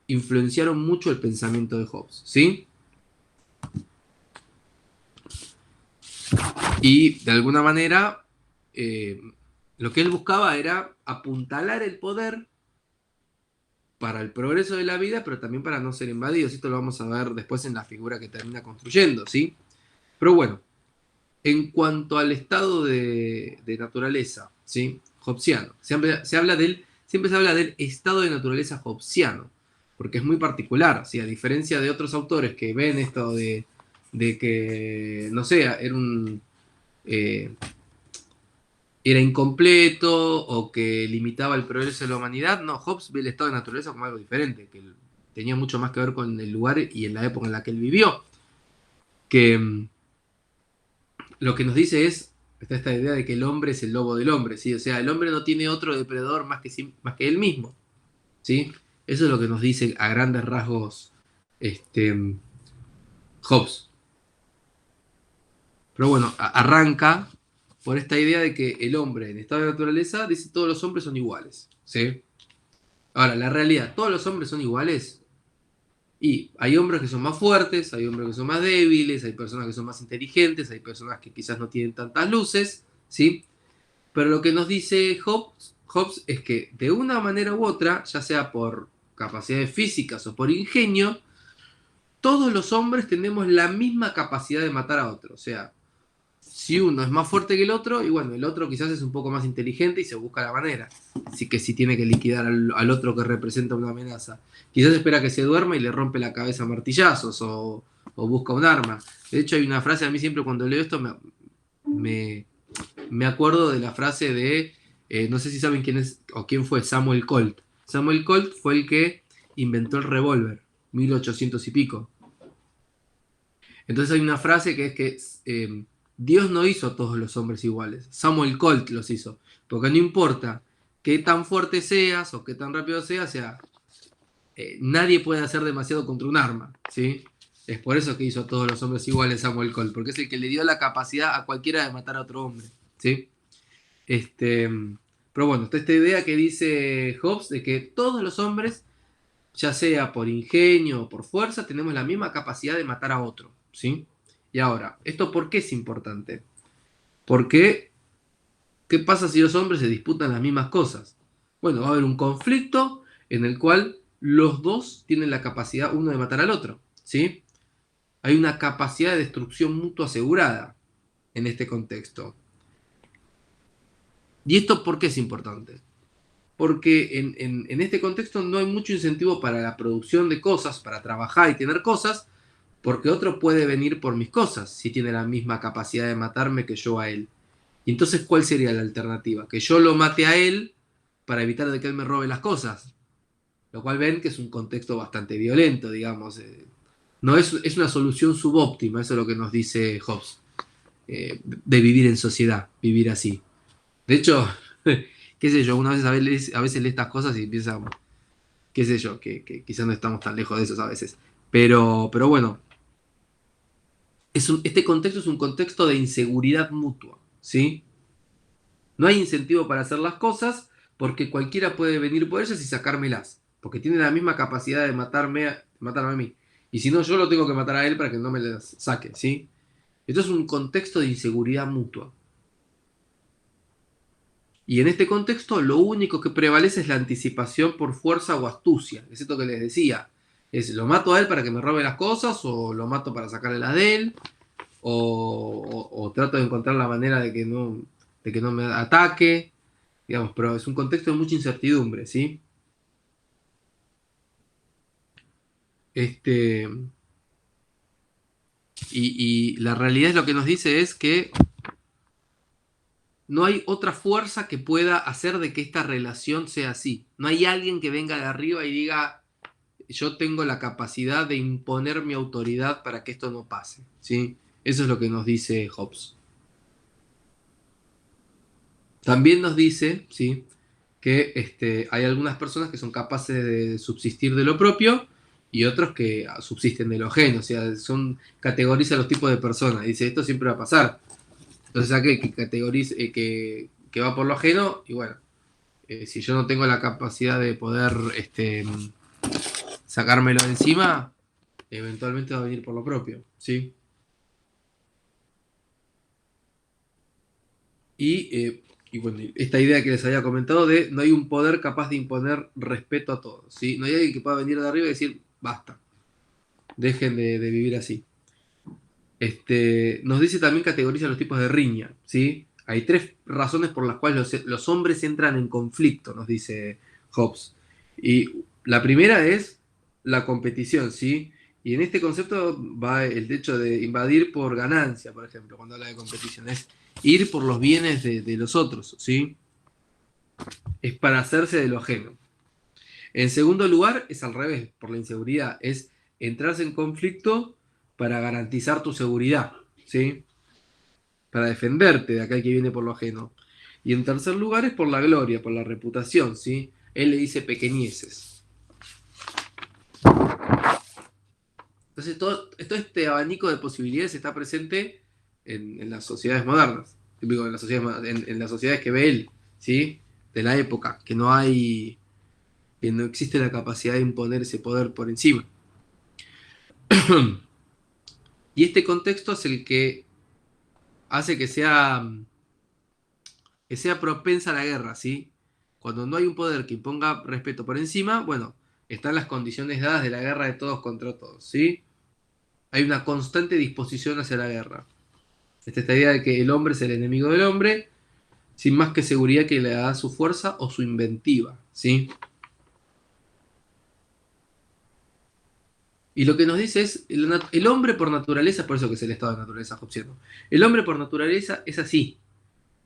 influenciaron mucho el pensamiento de Hobbes, ¿sí? Y de alguna manera, lo que él buscaba era apuntalar el poder para el progreso de la vida, pero también para no ser invadidos. Esto lo vamos a ver después en la figura que termina construyendo, ¿sí? Pero bueno, en cuanto al estado de naturaleza, ¿sí? Hobbesiano, siempre se habla del estado de naturaleza hobbesiano, porque es muy particular, ¿sí? A diferencia de otros autores que ven esto de que, no sé, eh, era incompleto o que limitaba el progreso de la humanidad, no, Hobbes ve el estado de naturaleza como algo diferente, que tenía mucho más que ver con el lugar y en la época en la que él vivió, que lo que nos dice es, está esta idea de que el hombre es el lobo del hombre, ¿sí? O sea, el hombre no tiene otro depredador más que él mismo, ¿sí? Eso es lo que nos dice a grandes rasgos Hobbes. Pero bueno, arranca por esta idea de que el hombre en estado de naturaleza dice todos los hombres son iguales, ¿sí? Ahora, la realidad, ¿todos los hombres son iguales? Y hay hombres que son más fuertes, hay hombres que son más débiles, hay personas que son más inteligentes, hay personas que quizás no tienen tantas luces, ¿sí? Pero lo que nos dice Hobbes es que de una manera u otra, ya sea por capacidades físicas o por ingenio, todos los hombres tenemos la misma capacidad de matar a otro. O sea, si uno es más fuerte que el otro, y bueno, el otro quizás es un poco más inteligente y se busca la manera. Así que si tiene que liquidar al otro que representa una amenaza. Quizás espera que se duerma y le rompe la cabeza a martillazos o busca un arma. De hecho, hay una frase, a mí siempre cuando leo esto me, me acuerdo de la frase de, no sé si saben quién es o quién fue, Samuel Colt. Samuel Colt fue el que inventó el revólver, 1800 y pico. Entonces hay una frase que es que Dios no hizo a todos los hombres iguales, Samuel Colt los hizo, porque no importa qué tan fuerte seas o qué tan rápido seas, o sea, nadie puede hacer demasiado contra un arma, ¿sí? Es por eso que hizo a todos los hombres iguales Samuel Colt, porque es el que le dio la capacidad a cualquiera de matar a otro hombre, ¿sí? Este, pero bueno, está esta idea que dice Hobbes de que todos los hombres, ya sea por ingenio o por fuerza, tenemos la misma capacidad de matar a otro, ¿sí? Y ahora, ¿esto por qué es importante? Porque, ¿qué pasa si los hombres se disputan las mismas cosas? Bueno, va a haber un conflicto en el cual los dos tienen la capacidad uno de matar al otro, ¿sí? Hay una capacidad de destrucción mutua asegurada en este contexto. ¿Y esto por qué es importante? Porque en este contexto no hay mucho incentivo para la producción de cosas, para trabajar y tener cosas, porque otro puede venir por mis cosas si tiene la misma capacidad de matarme que yo a él. Y entonces, ¿cuál sería la alternativa? Que yo lo mate a él para evitar de que él me robe las cosas. Lo cual ven que es un contexto bastante violento, digamos. No es una solución subóptima, eso es lo que nos dice Hobbes, de vivir en sociedad, vivir así. De hecho, qué sé yo, una vez a veces lee estas cosas y piensa, qué sé yo, que quizás no estamos tan lejos de eso a veces. Pero bueno, este contexto es un contexto de inseguridad mutua, ¿sí? No hay incentivo para hacer las cosas porque cualquiera puede venir por ellas y sacármelas, porque tiene la misma capacidad de matarme a mí. Y si no, yo lo tengo que matar a él para que no me las saque, ¿sí? Esto es un contexto de inseguridad mutua. Y en este contexto lo único que prevalece es la anticipación por fuerza o astucia. Es esto que les decía. Es lo mato a él para que me robe las cosas o lo mato para sacarle las de él o trato de encontrar la manera de que no me ataque. Digamos, pero es un contexto de mucha incertidumbre, ¿sí? Este, y la realidad es lo que nos dice es que no hay otra fuerza que pueda hacer de que esta relación sea así. No hay alguien que venga de arriba y diga, yo tengo la capacidad de imponer mi autoridad para que esto no pase, ¿sí? Eso es lo que nos dice Hobbes. También nos dice, ¿sí?, que hay algunas personas que son capaces de subsistir de lo propio y otros que subsisten de lo ajeno. O sea, categoriza los tipos de personas. Dice, esto siempre va a pasar. Entonces aquel que categoriza, que va por lo ajeno, y bueno, si yo no tengo la capacidad de poder sacármelo de encima, eventualmente va a venir por lo propio, ¿sí? Y bueno, esta idea que les había comentado de no hay un poder capaz de imponer respeto a todos, ¿sí? No hay alguien que pueda venir de arriba y decir, basta, dejen de vivir así. Nos dice también, categoriza los tipos de riña, ¿sí? Hay tres razones por las cuales los hombres entran en conflicto, nos dice Hobbes. Y la primera es la competición, ¿sí? Y en este concepto va el hecho de invadir por ganancia, por ejemplo, cuando habla de competición. Es ir por los bienes de los otros, ¿sí? Es para hacerse de lo ajeno. En segundo lugar, es al revés, por la inseguridad. Es entrarse en conflicto para garantizar tu seguridad, ¿sí? Para defenderte de aquel que viene por lo ajeno. Y en tercer lugar es por la gloria, por la reputación, ¿sí? Él le dice pequeñeces. Entonces todo este abanico de posibilidades está presente en las sociedades modernas. Digo, en las sociedades que ve él, ¿sí? De la época, que no existe la capacidad de imponer ese poder por encima. Y este contexto es el que hace que sea propensa a la guerra, ¿sí? Cuando no hay un poder que imponga respeto por encima, bueno, están las condiciones dadas de la guerra de todos contra todos, ¿sí? Hay una constante disposición hacia la guerra. Esta idea de que el hombre es el enemigo del hombre, sin más que seguridad que le da su fuerza o su inventiva, ¿sí? Y lo que nos dice es, el hombre por naturaleza, por eso que es el estado de naturaleza hobbesiano, el hombre por naturaleza es así,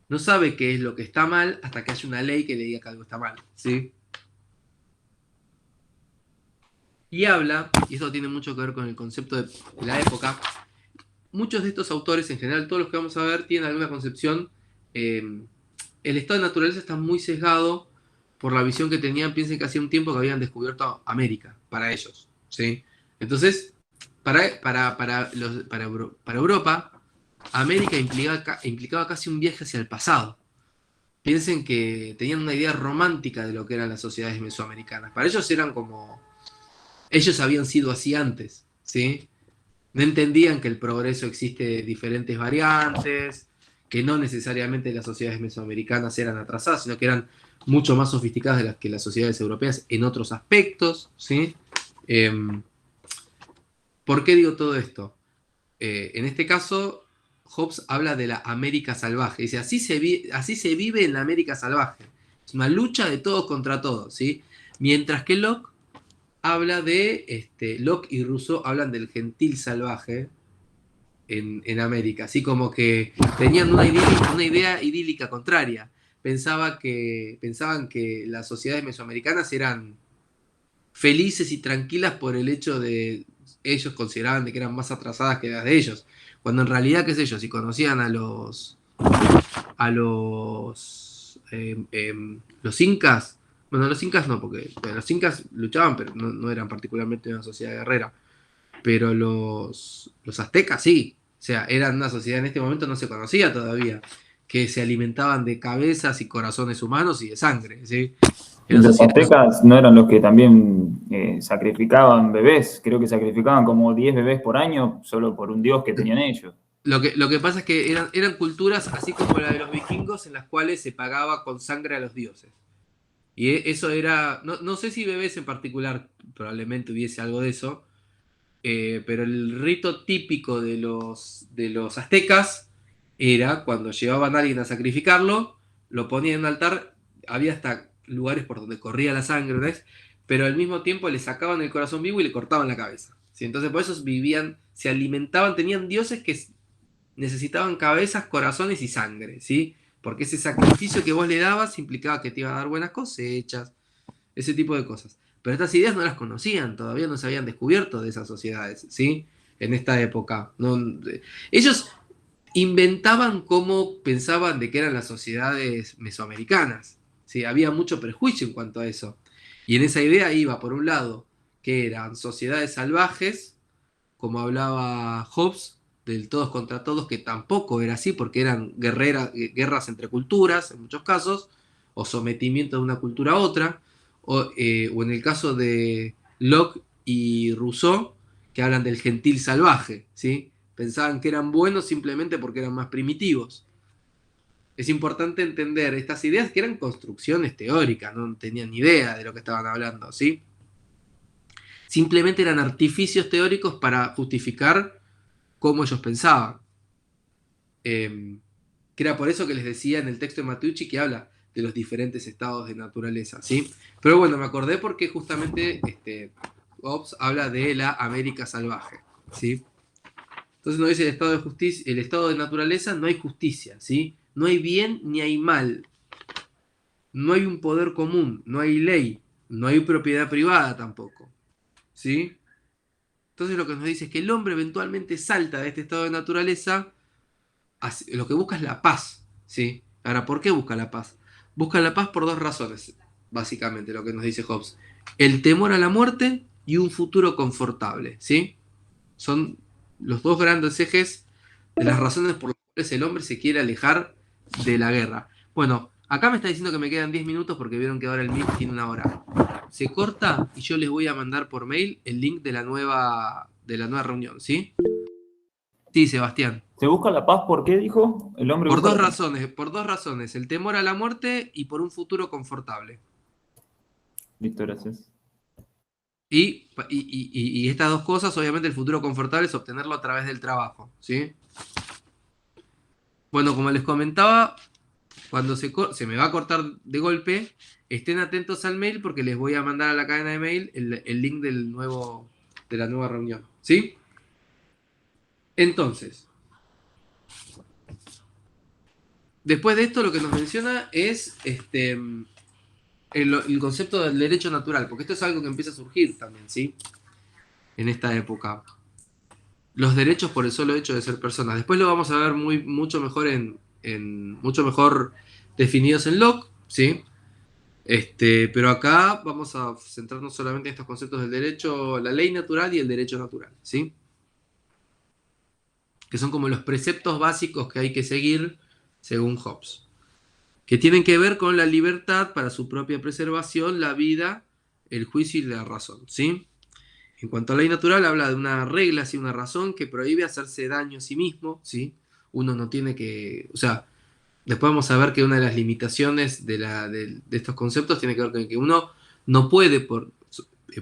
no sabe qué es lo que está mal hasta que haya una ley que le diga que algo está mal, ¿sí? Y habla, y esto tiene mucho que ver con el concepto de la época, muchos de estos autores, en general todos los que vamos a ver, tienen alguna concepción, el estado de naturaleza está muy sesgado por la visión que tenían, piensen que hacía un tiempo que habían descubierto América, para ellos, ¿sí? Entonces, para Europa, América implicaba casi un viaje hacia el pasado. Piensen que tenían una idea romántica de lo que eran las sociedades mesoamericanas. Para ellos eran como... Ellos habían sido así antes, ¿sí? No entendían que el progreso existe de diferentes variantes, que no necesariamente las sociedades mesoamericanas eran atrasadas, sino que eran mucho más sofisticadas de las que las sociedades europeas en otros aspectos, ¿sí? Eh, ¿Por qué digo todo esto? En este caso, Hobbes habla de la América salvaje. Dice, así se vive en la América salvaje. Es una lucha de todos contra todos, ¿sí? Mientras que Locke habla Locke y Rousseau hablan del gentil salvaje en América. Así como que tenían una idea idílica contraria. Pensaban que las sociedades mesoamericanas eran felices y tranquilas por el hecho de ellos consideraban de que eran más atrasadas que las de ellos, cuando en realidad, qué sé yo, si conocían los incas, bueno, los incas no, porque bueno, los incas luchaban, pero no eran particularmente una sociedad guerrera, pero los aztecas sí, o sea, eran una sociedad en este momento no se conocía todavía, que se alimentaban de cabezas y corazones humanos y de sangre, ¿sí? Y Eran los sociedades. aztecas no eran los que también sacrificaban bebés, creo que sacrificaban como 10 bebés por año solo por un dios que tenían ellos. Lo que pasa es que eran culturas así como la de los vikingos en las cuales se pagaba con sangre a los dioses. Y eso era, no sé si bebés en particular, probablemente hubiese algo de eso, pero el rito típico de los aztecas era cuando llevaban a alguien a sacrificarlo, lo ponían en un altar, había hasta lugares por donde corría la sangre, ¿no? Pero al mismo tiempo le sacaban el corazón vivo y le cortaban la cabeza. ¿Sí? Entonces por eso vivían, se alimentaban, tenían dioses que necesitaban cabezas, corazones y sangre, ¿sí? Porque ese sacrificio que vos le dabas implicaba que te iba a dar buenas cosechas, ese tipo de cosas. Pero estas ideas no las conocían, todavía no se habían descubierto de esas sociedades, ¿sí? En esta época. No, ellos inventaban cómo pensaban de que eran las sociedades mesoamericanas. ¿Sí? Había mucho prejuicio en cuanto a eso. Y en esa idea iba, por un lado, que eran sociedades salvajes, como hablaba Hobbes, del todos contra todos, que tampoco era así, porque eran guerras entre culturas, en muchos casos, o sometimiento de una cultura a otra, o en el caso de Locke y Rousseau, que hablan del gentil salvaje, ¿sí? Pensaban que eran buenos simplemente porque eran más primitivos. Es importante entender estas ideas que eran construcciones teóricas, no tenían ni idea de lo que estaban hablando, ¿sí? Simplemente eran artificios teóricos para justificar cómo ellos pensaban. Que era por eso que les decía en el texto de Matteucci que habla de los diferentes estados de naturaleza, ¿sí? Pero bueno, me acordé porque justamente Hobbes habla de la América salvaje, ¿sí? Entonces nos dice el estado de justicia, el estado de naturaleza, no hay justicia, ¿sí? No hay bien ni hay mal, no hay un poder común, no hay ley, no hay propiedad privada tampoco, ¿sí? Entonces lo que nos dice es que el hombre eventualmente salta de este estado de naturaleza, lo que busca es la paz, ¿sí? Ahora, ¿por qué busca la paz? Busca la paz por dos razones, básicamente, lo que nos dice Hobbes. El temor a la muerte y un futuro confortable, ¿sí? Son los dos grandes ejes de las razones por las cuales el hombre se quiere alejar de la guerra. Bueno, acá me está diciendo que me quedan 10 minutos porque vieron que ahora el Meet tiene una hora. Se corta y yo les voy a mandar por mail el link de la nueva reunión, ¿sí? Sí, Sebastián. ¿Se busca la paz por qué, dijo? El hombre busca la paz. Por dos razones, el temor a la muerte y por un futuro confortable. Listo, gracias. Y estas dos cosas, obviamente el futuro confortable es obtenerlo a través del trabajo, ¿sí? Bueno, como les comentaba, cuando se me va a cortar de golpe, estén atentos al mail porque les voy a mandar a la cadena de mail el link de la nueva reunión, ¿sí? Entonces, después de esto lo que nos menciona es el concepto del derecho natural, porque esto es algo que empieza a surgir también, ¿sí? En esta época. Los derechos por el solo hecho de ser personas. Después lo vamos a ver mucho mejor mucho mejor definidos en Locke, ¿sí? Pero acá vamos a centrarnos solamente en estos conceptos del derecho, la ley natural y el derecho natural, ¿sí? Que son como los preceptos básicos que hay que seguir según Hobbes, que tienen que ver con la libertad para su propia preservación, la vida, el juicio y la razón, ¿sí? En cuanto a la ley natural, habla de una regla, ¿sí? Una razón que prohíbe hacerse daño a sí mismo, ¿sí? Uno no tiene que, o sea, después vamos a ver que una de las limitaciones de estos conceptos tiene que ver con que uno no puede por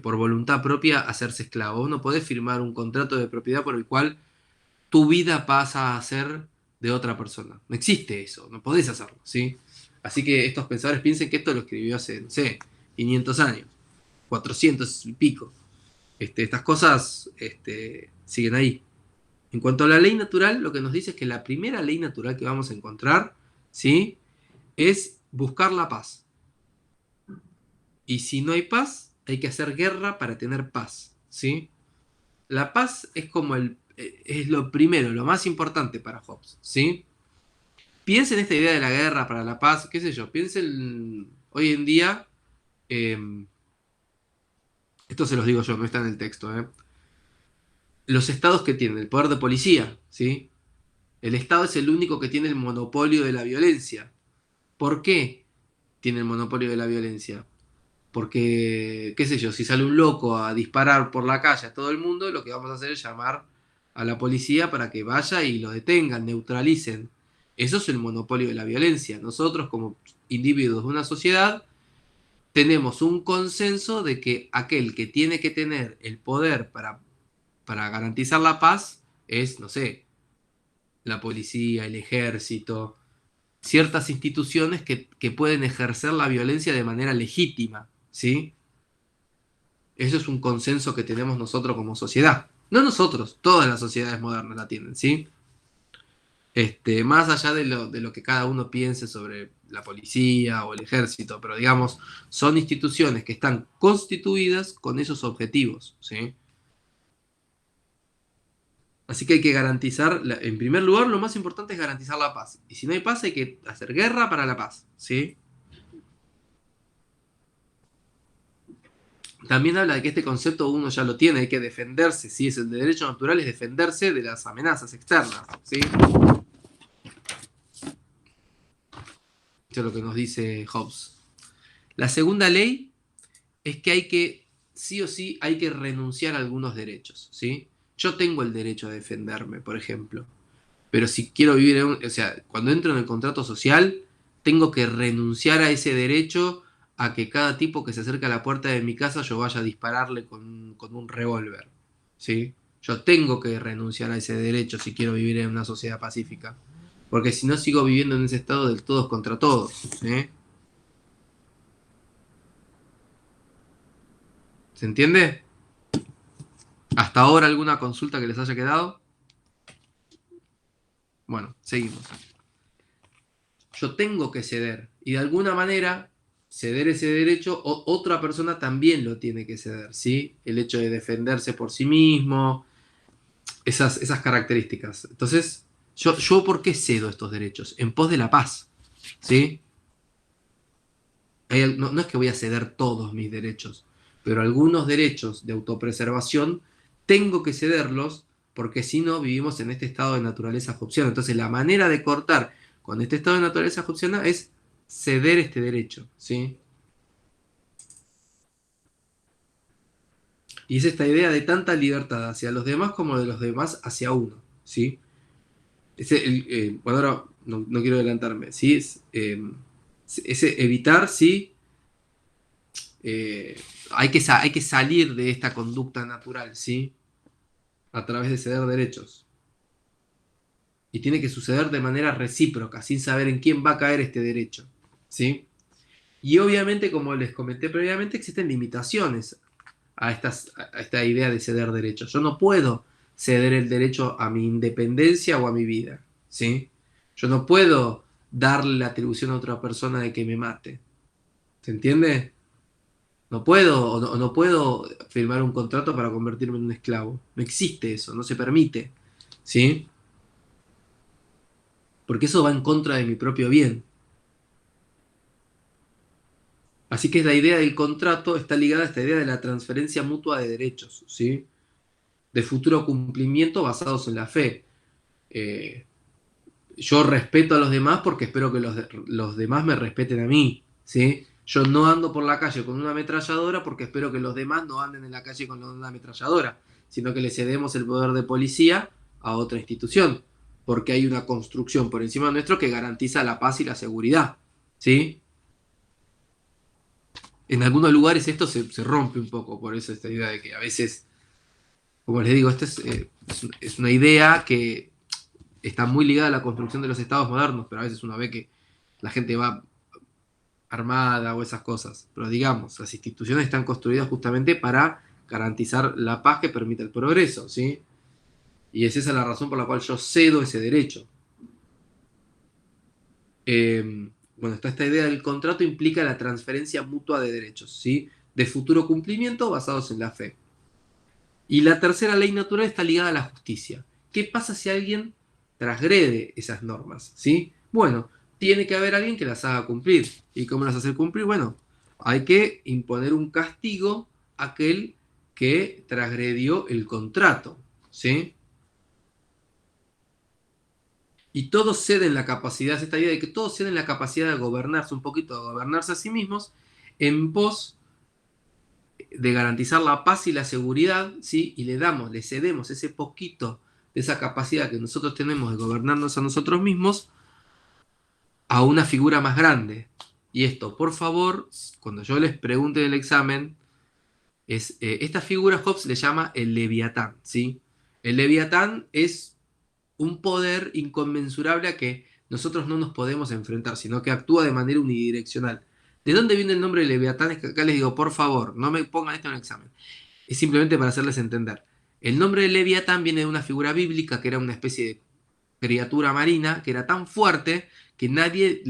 voluntad propia hacerse esclavo. Uno puede firmar un contrato de propiedad por el cual tu vida pasa a ser de otra persona. No existe eso, no podés hacerlo, ¿sí? Así que estos pensadores piensen que esto lo escribió hace, no sé, 500 años, 400 y pico. Estas cosas siguen ahí. En cuanto a la ley natural, lo que nos dice es que la primera ley natural que vamos a encontrar, ¿sí? Es buscar la paz. Y si no hay paz, hay que hacer guerra para tener paz, ¿sí? La paz es como es lo primero, lo más importante para Hobbes, ¿sí? Piensen en esta idea de la guerra para la paz, qué sé yo, piensen hoy en día, eh, esto se los digo yo, no está en el texto, los estados que tienen el poder de policía, ¿sí? El Estado es el único que tiene el monopolio de la violencia. ¿Por qué tiene el monopolio de la violencia? Porque, qué sé yo, si sale un loco a disparar por la calle a todo el mundo, lo que vamos a hacer es llamar a la policía para que vaya y lo detengan, neutralicen. Eso es el monopolio de la violencia. Nosotros, como individuos de una sociedad, tenemos un consenso de que aquel que tiene que tener el poder para garantizar la paz es, no sé, la policía, el ejército, ciertas instituciones que pueden ejercer la violencia de manera legítima, ¿sí? Eso es un consenso que tenemos nosotros como sociedad. No nosotros, todas las sociedades modernas la tienen, ¿sí? Más allá de lo que cada uno piense sobre la policía o el ejército, pero digamos, son instituciones que están constituidas con esos objetivos, ¿sí? Así que hay que garantizar, en primer lugar, lo más importante es garantizar la paz. Y si no hay paz, hay que hacer guerra para la paz, ¿sí? También habla de que este concepto uno ya lo tiene, hay que defenderse, ¿sí? Es el de derecho natural, es defenderse de las amenazas externas, ¿sí? Eso es lo que nos dice Hobbes. La segunda ley es que hay que, sí o sí, hay que renunciar a algunos derechos, ¿sí? Yo tengo el derecho a defenderme, por ejemplo, pero si quiero vivir o sea, cuando entro en el contrato social, tengo que renunciar a ese derecho a que cada tipo que se acerca a la puerta de mi casa yo vaya a dispararle con un revólver, ¿sí? Yo tengo que renunciar a ese derecho si quiero vivir en una sociedad pacífica, porque si no sigo viviendo en ese estado del todos contra todos, ¿sí? ¿Se entiende? ¿Hasta ahora alguna consulta que les haya quedado? Bueno, seguimos. Yo tengo que ceder. Y de alguna manera, ceder ese derecho, otra persona también lo tiene que ceder, ¿sí? El hecho de defenderse por sí mismo, esas características. Entonces, yo ¿por qué cedo estos derechos? En pos de la paz, ¿sí? No es que voy a ceder todos mis derechos, pero algunos derechos de autopreservación tengo que cederlos porque si no vivimos en este estado de naturaleza hobbesiana. Entonces la manera de cortar con este estado de naturaleza hobbesiana es ceder este derecho, ¿sí? Y es esta idea de tanta libertad hacia los demás como de los demás hacia uno, ¿sí? Bueno, ahora no quiero adelantarme, ¿sí? Ese evitar, ¿sí? Hay que salir de esta conducta natural, ¿sí? A través de ceder derechos. Y tiene que suceder de manera recíproca, sin saber en quién va a caer este derecho, ¿sí? Y obviamente, como les comenté previamente, existen limitaciones a esta idea de ceder derechos. Yo no puedo ceder el derecho a mi independencia o a mi vida, ¿sí? Yo no puedo darle la atribución a otra persona de que me mate. ¿Se entiende? No puedo, no puedo firmar un contrato para convertirme en un esclavo. No existe eso, no se permite. ¿Sí? Porque eso va en contra de mi propio bien. Así que la idea del contrato está ligada a esta idea de la transferencia mutua de derechos, ¿sí? De futuro cumplimiento basados en la fe. Eh, yo respeto a los demás porque espero que los demás me respeten a mí, ¿sí? Yo no ando por la calle con una ametralladora porque espero que los demás no anden en la calle con una ametralladora, sino que le cedemos el poder de policía a otra institución, porque hay una construcción por encima nuestro que garantiza la paz y la seguridad, ¿sí? En algunos lugares esto se rompe un poco, por eso esta idea de que a veces, como les digo, es una idea que está muy ligada a la construcción de los estados modernos, pero a veces uno ve que la gente va armada o esas cosas. Pero digamos, las instituciones están construidas justamente para garantizar la paz que permite el progreso, ¿sí? Y es esa la razón por la cual yo cedo ese derecho. Bueno, está esta idea del contrato implica la transferencia mutua de derechos, ¿sí? De futuro cumplimiento basados en la fe. Y la tercera ley natural está ligada a la justicia. ¿Qué pasa si alguien transgrede esas normas? ¿Sí? Bueno, tiene que haber alguien que las haga cumplir. ¿Y cómo las hace cumplir? Bueno, hay que imponer un castigo a aquel que transgredió el contrato. ¿Sí? Y todos ceden la capacidad, esta idea de que todos ceden la capacidad de gobernarse un poquito, de gobernarse a sí mismos, en pos de garantizar la paz y la seguridad, ¿sí? Y le cedemos ese poquito de esa capacidad que nosotros tenemos de gobernarnos a nosotros mismos a una figura más grande. Y esto, por favor, cuando yo les pregunte en el examen, esta figura Hobbes le llama el Leviatán, ¿sí? El Leviatán es un poder inconmensurable a que nosotros no nos podemos enfrentar, sino que actúa de manera unidireccional. ¿De dónde viene el nombre de Leviatán? Es que acá les digo, por favor, no me pongan esto en el examen. Es simplemente para hacerles entender. El nombre de Leviatán viene de una figura bíblica que era una especie de criatura marina que era tan fuerte que nadie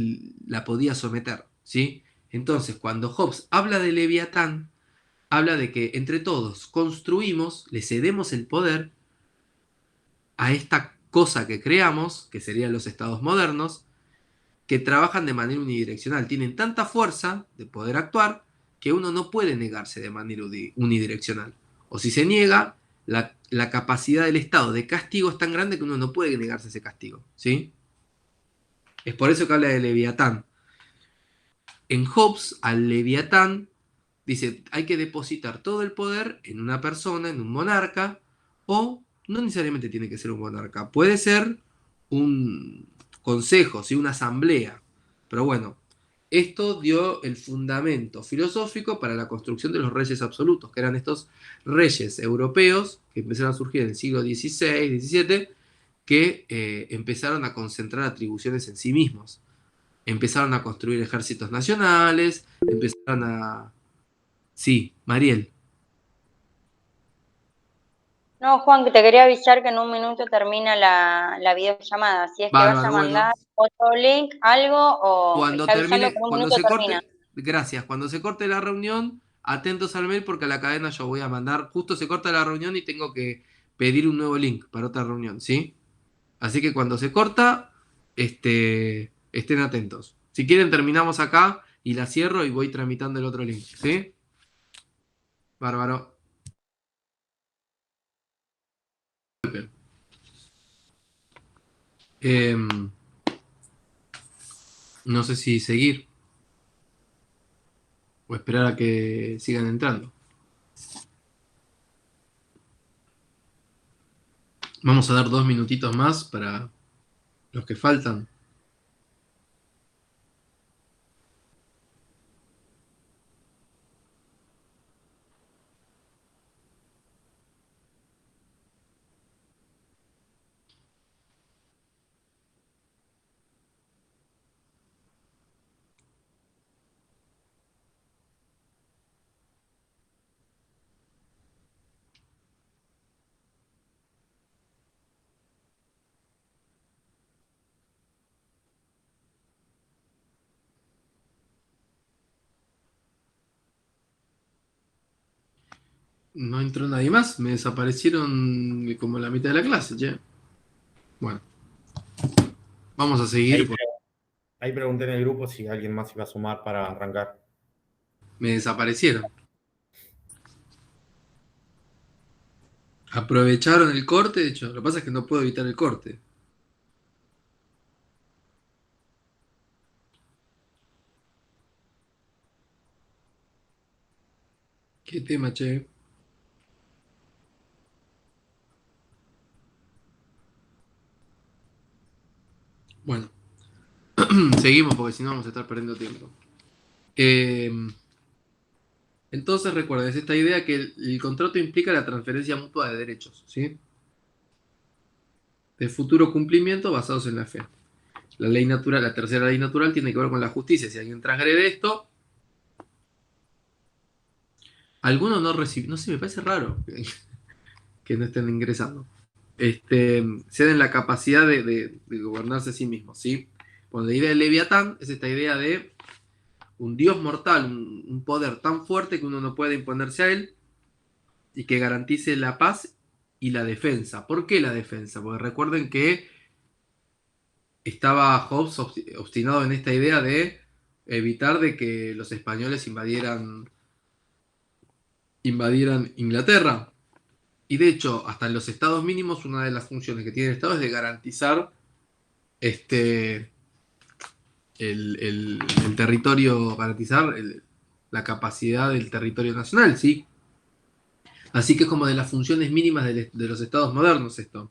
la podía someter, ¿sí? Entonces, cuando Hobbes habla de Leviatán, habla de que entre todos construimos, le cedemos el poder a esta cosa que creamos, que serían los estados modernos, que trabajan de manera unidireccional. Tienen tanta fuerza de poder actuar que uno no puede negarse de manera unidireccional. O si se niega, la capacidad del Estado de castigo es tan grande que uno no puede negarse a ese castigo. ¿Sí? Es por eso que habla de Leviatán. En Hobbes, al Leviatán, dice, hay que depositar todo el poder en una persona, en un monarca, o no necesariamente tiene que ser un monarca, puede ser un consejo, ¿sí? Una asamblea. Pero bueno, esto dio el fundamento filosófico para la construcción de los reyes absolutos, que eran estos reyes europeos que empezaron a surgir en el siglo XVI, XVII, que empezaron a concentrar atribuciones en sí mismos. Empezaron a construir ejércitos nacionales, empezaron a... Sí, Mariel. No, Juan, que te quería avisar que en un minuto termina la videollamada. Si es que vas a Bárbaro, mandar bueno. otro link, algo, o Cuando ya avisando que termine, en un cuando minuto se termina. corte, gracias, cuando se corte la reunión, atentos al mail porque a la cadena yo voy a mandar, justo se corta la reunión y tengo que pedir un nuevo link para otra reunión, ¿sí? Así que cuando se corta, estén atentos. Si quieren terminamos acá y la cierro y voy tramitando el otro link, ¿sí? Bárbaro. Em, no sé si seguir o esperar a que sigan entrando. Vamos a dar 2 minutitos más para los que faltan. No entró nadie más, me desaparecieron como la mitad de la clase, che. Bueno, vamos a Ahí, seguir. ahí pregunté en el grupo si alguien más iba a sumar para arrancar. Me desaparecieron. Aprovecharon el corte, de hecho, lo que pasa es que no puedo evitar el corte. ¿Qué tema, che? Bueno, seguimos porque si no vamos a estar perdiendo tiempo. Eh, entonces recuerden, es esta idea que el contrato implica la transferencia mutua de derechos, ¿sí? De futuro cumplimiento basados en la fe. La ley natural, la tercera ley natural tiene que ver con la justicia. Si alguien transgrede esto, algunos no reciben. No sé, me parece raro que no estén ingresando. Ceden la capacidad de gobernarse a sí mismos, ¿sí? Bueno, la idea de Leviatán es esta idea de un dios mortal, un poder tan fuerte que uno no puede imponerse a él y que garantice la paz y la defensa. ¿Por qué la defensa? Porque recuerden que estaba Hobbes obstinado en esta idea de evitar de que los españoles invadieran Inglaterra. Y de hecho, hasta en los estados mínimos, una de las funciones que tiene el Estado es de garantizar este, el territorio, garantizar la capacidad del territorio nacional, ¿sí? Así que es como de las funciones mínimas de los estados modernos esto.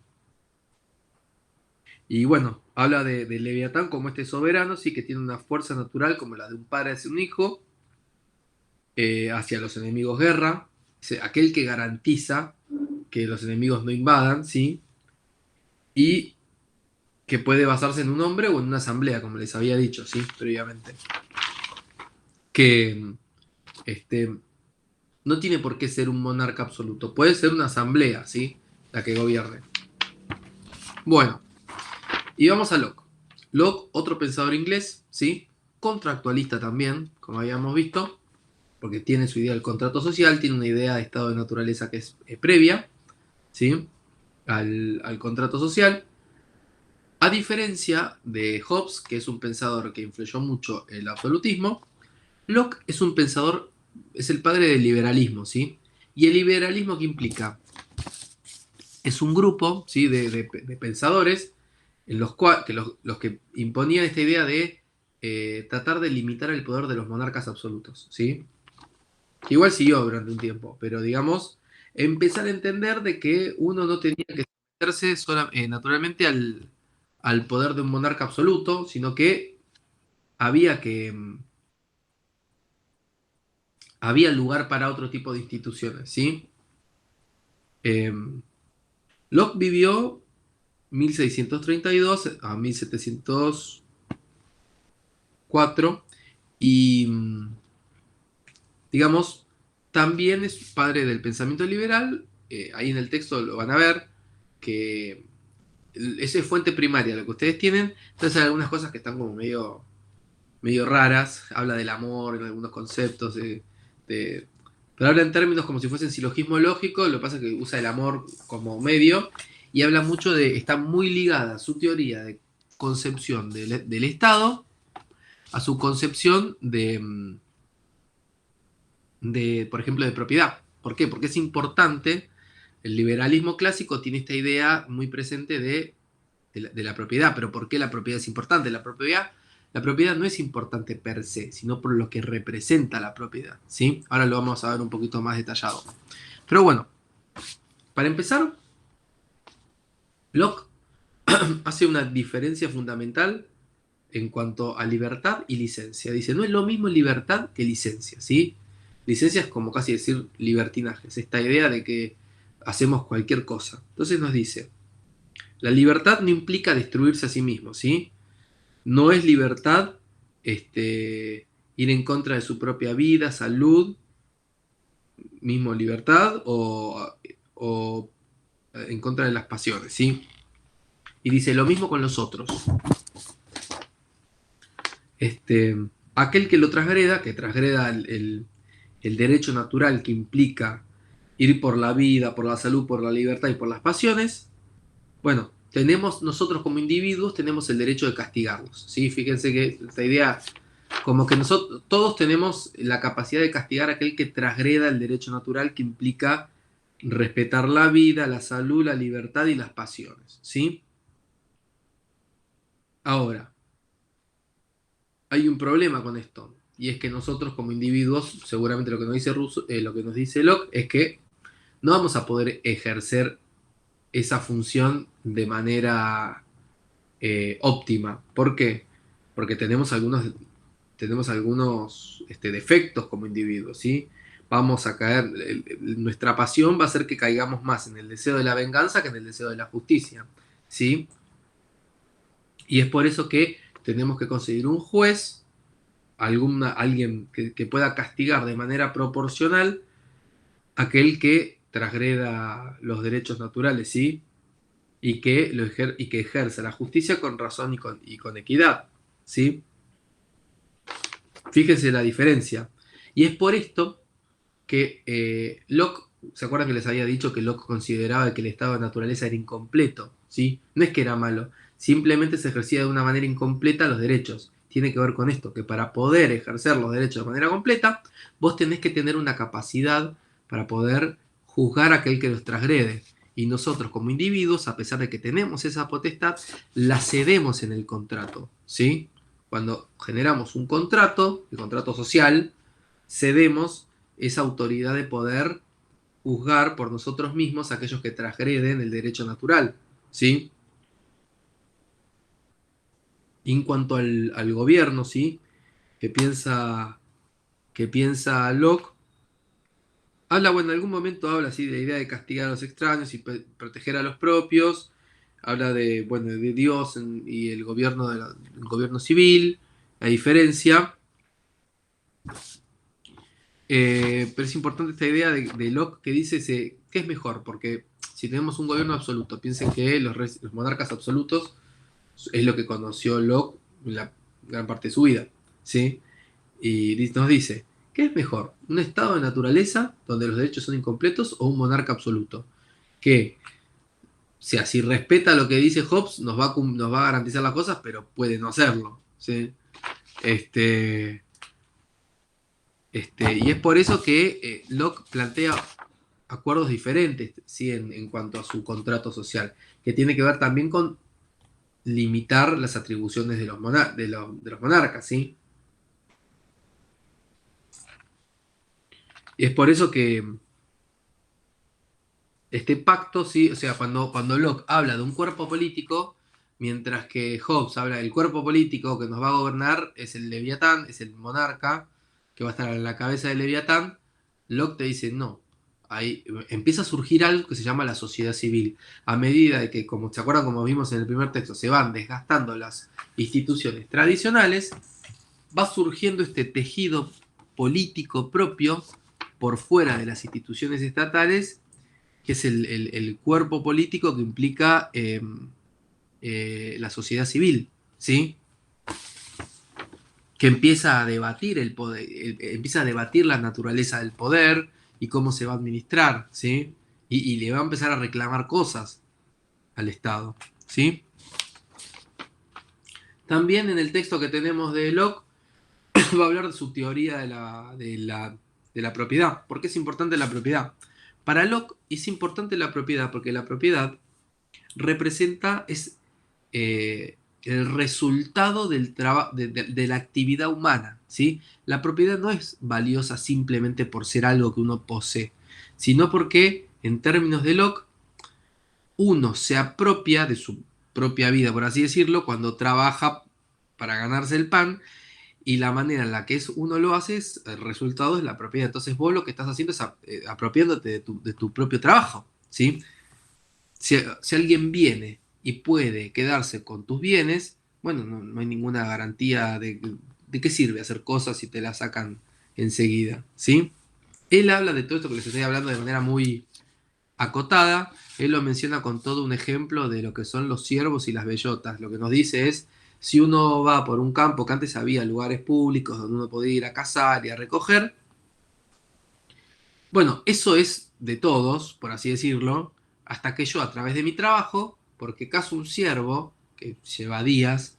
Y bueno, habla de Leviatán como este soberano, sí, que tiene una fuerza natural como la de un padre hacia un hijo, hacia los enemigos guerra, aquel que garantiza que los enemigos no invadan, ¿sí? Y que puede basarse en un hombre o en una asamblea, como les había dicho, ¿sí? Previamente. Que no tiene por qué ser un monarca absoluto, puede ser una asamblea, ¿sí? La que gobierne. Bueno, y vamos a Locke. Locke, otro pensador inglés, ¿sí? Contractualista también, como habíamos visto, porque tiene su idea del contrato social, tiene una idea de estado de naturaleza que es previa, ¿sí? al contrato social. A diferencia de Hobbes, que es un pensador que influyó mucho el absolutismo, Locke es un pensador, es el padre del liberalismo, ¿sí? ¿Y el liberalismo qué implica? Es un grupo, ¿sí? de pensadores en los que imponían esta idea de tratar de limitar el poder de los monarcas absolutos, ¿sí? Que igual siguió durante un tiempo, pero digamos, empezar a entender de que uno no tenía que someterse naturalmente al poder de un monarca absoluto, sino que había que había lugar para otro tipo de instituciones, ¿sí? Eh, Locke vivió 1632 a 1704 y, digamos, también es padre del pensamiento liberal. Ahí en el texto lo van a ver, que esa es fuente primaria, lo que ustedes tienen. Entonces hay algunas cosas que están como medio raras. Habla del amor en algunos conceptos, pero habla en términos como si fuesen silogismo lógico. Lo que pasa es que usa el amor como medio y habla mucho está muy ligada a su teoría de concepción del Estado a su concepción por ejemplo, de propiedad. ¿Por qué? Porque es importante. El liberalismo clásico tiene esta idea muy presente de la propiedad. Pero ¿por qué la propiedad es importante? La propiedad no es importante per se, sino por lo que representa la propiedad, ¿sí? Ahora lo vamos a ver un poquito más detallado. Pero bueno, para empezar, Locke hace una diferencia fundamental en cuanto a libertad y licencia. Dice, no es lo mismo libertad que licencia, ¿sí? Licencia es como casi decir libertinaje, es esta idea de que hacemos cualquier cosa. Entonces nos dice, la libertad no implica destruirse a sí mismo, ¿sí? No es libertad ir en contra de su propia vida, salud, mismo libertad, o en contra de las pasiones, ¿sí? Y dice lo mismo con los otros. Aquel que lo transgreda, que transgreda el derecho natural que implica ir por la vida, por la salud, por la libertad y por las pasiones, bueno, nosotros como individuos tenemos el derecho de castigarlos, ¿sí? Fíjense que esta idea, como que nosotros todos tenemos la capacidad de castigar a aquel que transgreda el derecho natural que implica respetar la vida, la salud, la libertad y las pasiones, ¿sí? Ahora, hay un problema con esto, y es que nosotros como individuos, seguramente lo que nos dice Locke es que no vamos a poder ejercer esa función de manera óptima. ¿Por qué? Porque tenemos algunos defectos como individuos, ¿sí? Vamos a caer, nuestra pasión va a hacer que caigamos más en el deseo de la venganza que en el deseo de la justicia, ¿sí? Y es por eso que tenemos que conseguir un juez, alguien que pueda castigar de manera proporcional aquel que transgreda los derechos naturales, ¿sí? Y que ejerza la justicia con razón y con equidad, ¿sí? Fíjense la diferencia. Y es por esto que Locke, ¿se acuerdan que les había dicho que Locke consideraba que el estado de naturaleza era incompleto? ¿Sí? No es que era malo, simplemente se ejercía de una manera incompleta los derechos. Tiene que ver con esto, que para poder ejercer los derechos de manera completa, vos tenés que tener una capacidad para poder juzgar a aquel que los transgrede. Y nosotros como individuos, a pesar de que tenemos esa potestad, la cedemos en el contrato, ¿sí? Cuando generamos un contrato, el contrato social, cedemos esa autoridad de poder juzgar por nosotros mismos a aquellos que transgreden el derecho natural, ¿sí? Y en cuanto al gobierno, ¿sí? Que piensa Locke, en algún momento habla así de la idea de castigar a los extraños y proteger a los propios, habla de Dios y el gobierno, el gobierno civil, la diferencia. Pero es importante esta idea de Locke que dice que es mejor, porque si tenemos un gobierno absoluto, piensen que los monarcas absolutos es lo que conoció Locke en la gran parte de su vida, ¿sí? Y nos dice, ¿qué es mejor? ¿Un estado de naturaleza donde los derechos son incompletos o un monarca absoluto? Que sea, si respeta lo que dice Hobbes, nos va a garantizar las cosas, pero puede no hacerlo, ¿sí? Y es por eso que Locke plantea acuerdos diferentes, ¿sí? En cuanto a su contrato social, que tiene que ver también con limitar las atribuciones de los monarcas, ¿sí? Y es por eso que este pacto, ¿sí? O sea, cuando Locke habla de un cuerpo político, mientras que Hobbes habla del cuerpo político que nos va a gobernar, es el Leviatán, es el monarca, que va a estar a la cabeza del Leviatán, Locke te dice, no, ahí empieza a surgir algo que se llama la sociedad civil. A medida de que, como se acuerdan, como vimos en el primer texto, se van desgastando las instituciones tradicionales, va surgiendo este tejido político propio por fuera de las instituciones estatales, que es el cuerpo político que implica la sociedad civil, ¿sí? Que empieza a debatir el poder, empieza a debatir la naturaleza del poder y cómo se va a administrar, ¿sí? Y le va a empezar a reclamar cosas al Estado, ¿sí? También en el texto que tenemos de Locke va a hablar de su teoría de la propiedad. ¿Por qué es importante la propiedad? Para Locke es importante la propiedad porque la propiedad representa, el resultado de la actividad humana, ¿sí? La propiedad no es valiosa simplemente por ser algo que uno posee, sino porque, en términos de Locke, uno se apropia de su propia vida, por así decirlo, cuando trabaja para ganarse el pan, y la manera en la que uno lo hace, el resultado es la propiedad. Entonces vos lo que estás haciendo es apropiándote de tu propio trabajo, ¿sí? Si alguien viene y puede quedarse con tus bienes, bueno, no hay ninguna garantía de qué sirve hacer cosas si te las sacan enseguida, ¿sí? Él habla de todo esto que les estoy hablando de manera muy acotada. Él lo menciona con todo un ejemplo de lo que son los ciervos y las bellotas. Lo que nos dice es, si uno va por un campo, que antes había lugares públicos donde uno podía ir a cazar y a recoger, bueno, eso es de todos, por así decirlo, hasta que yo, a través de mi trabajo, porque cazo un ciervo, que lleva días,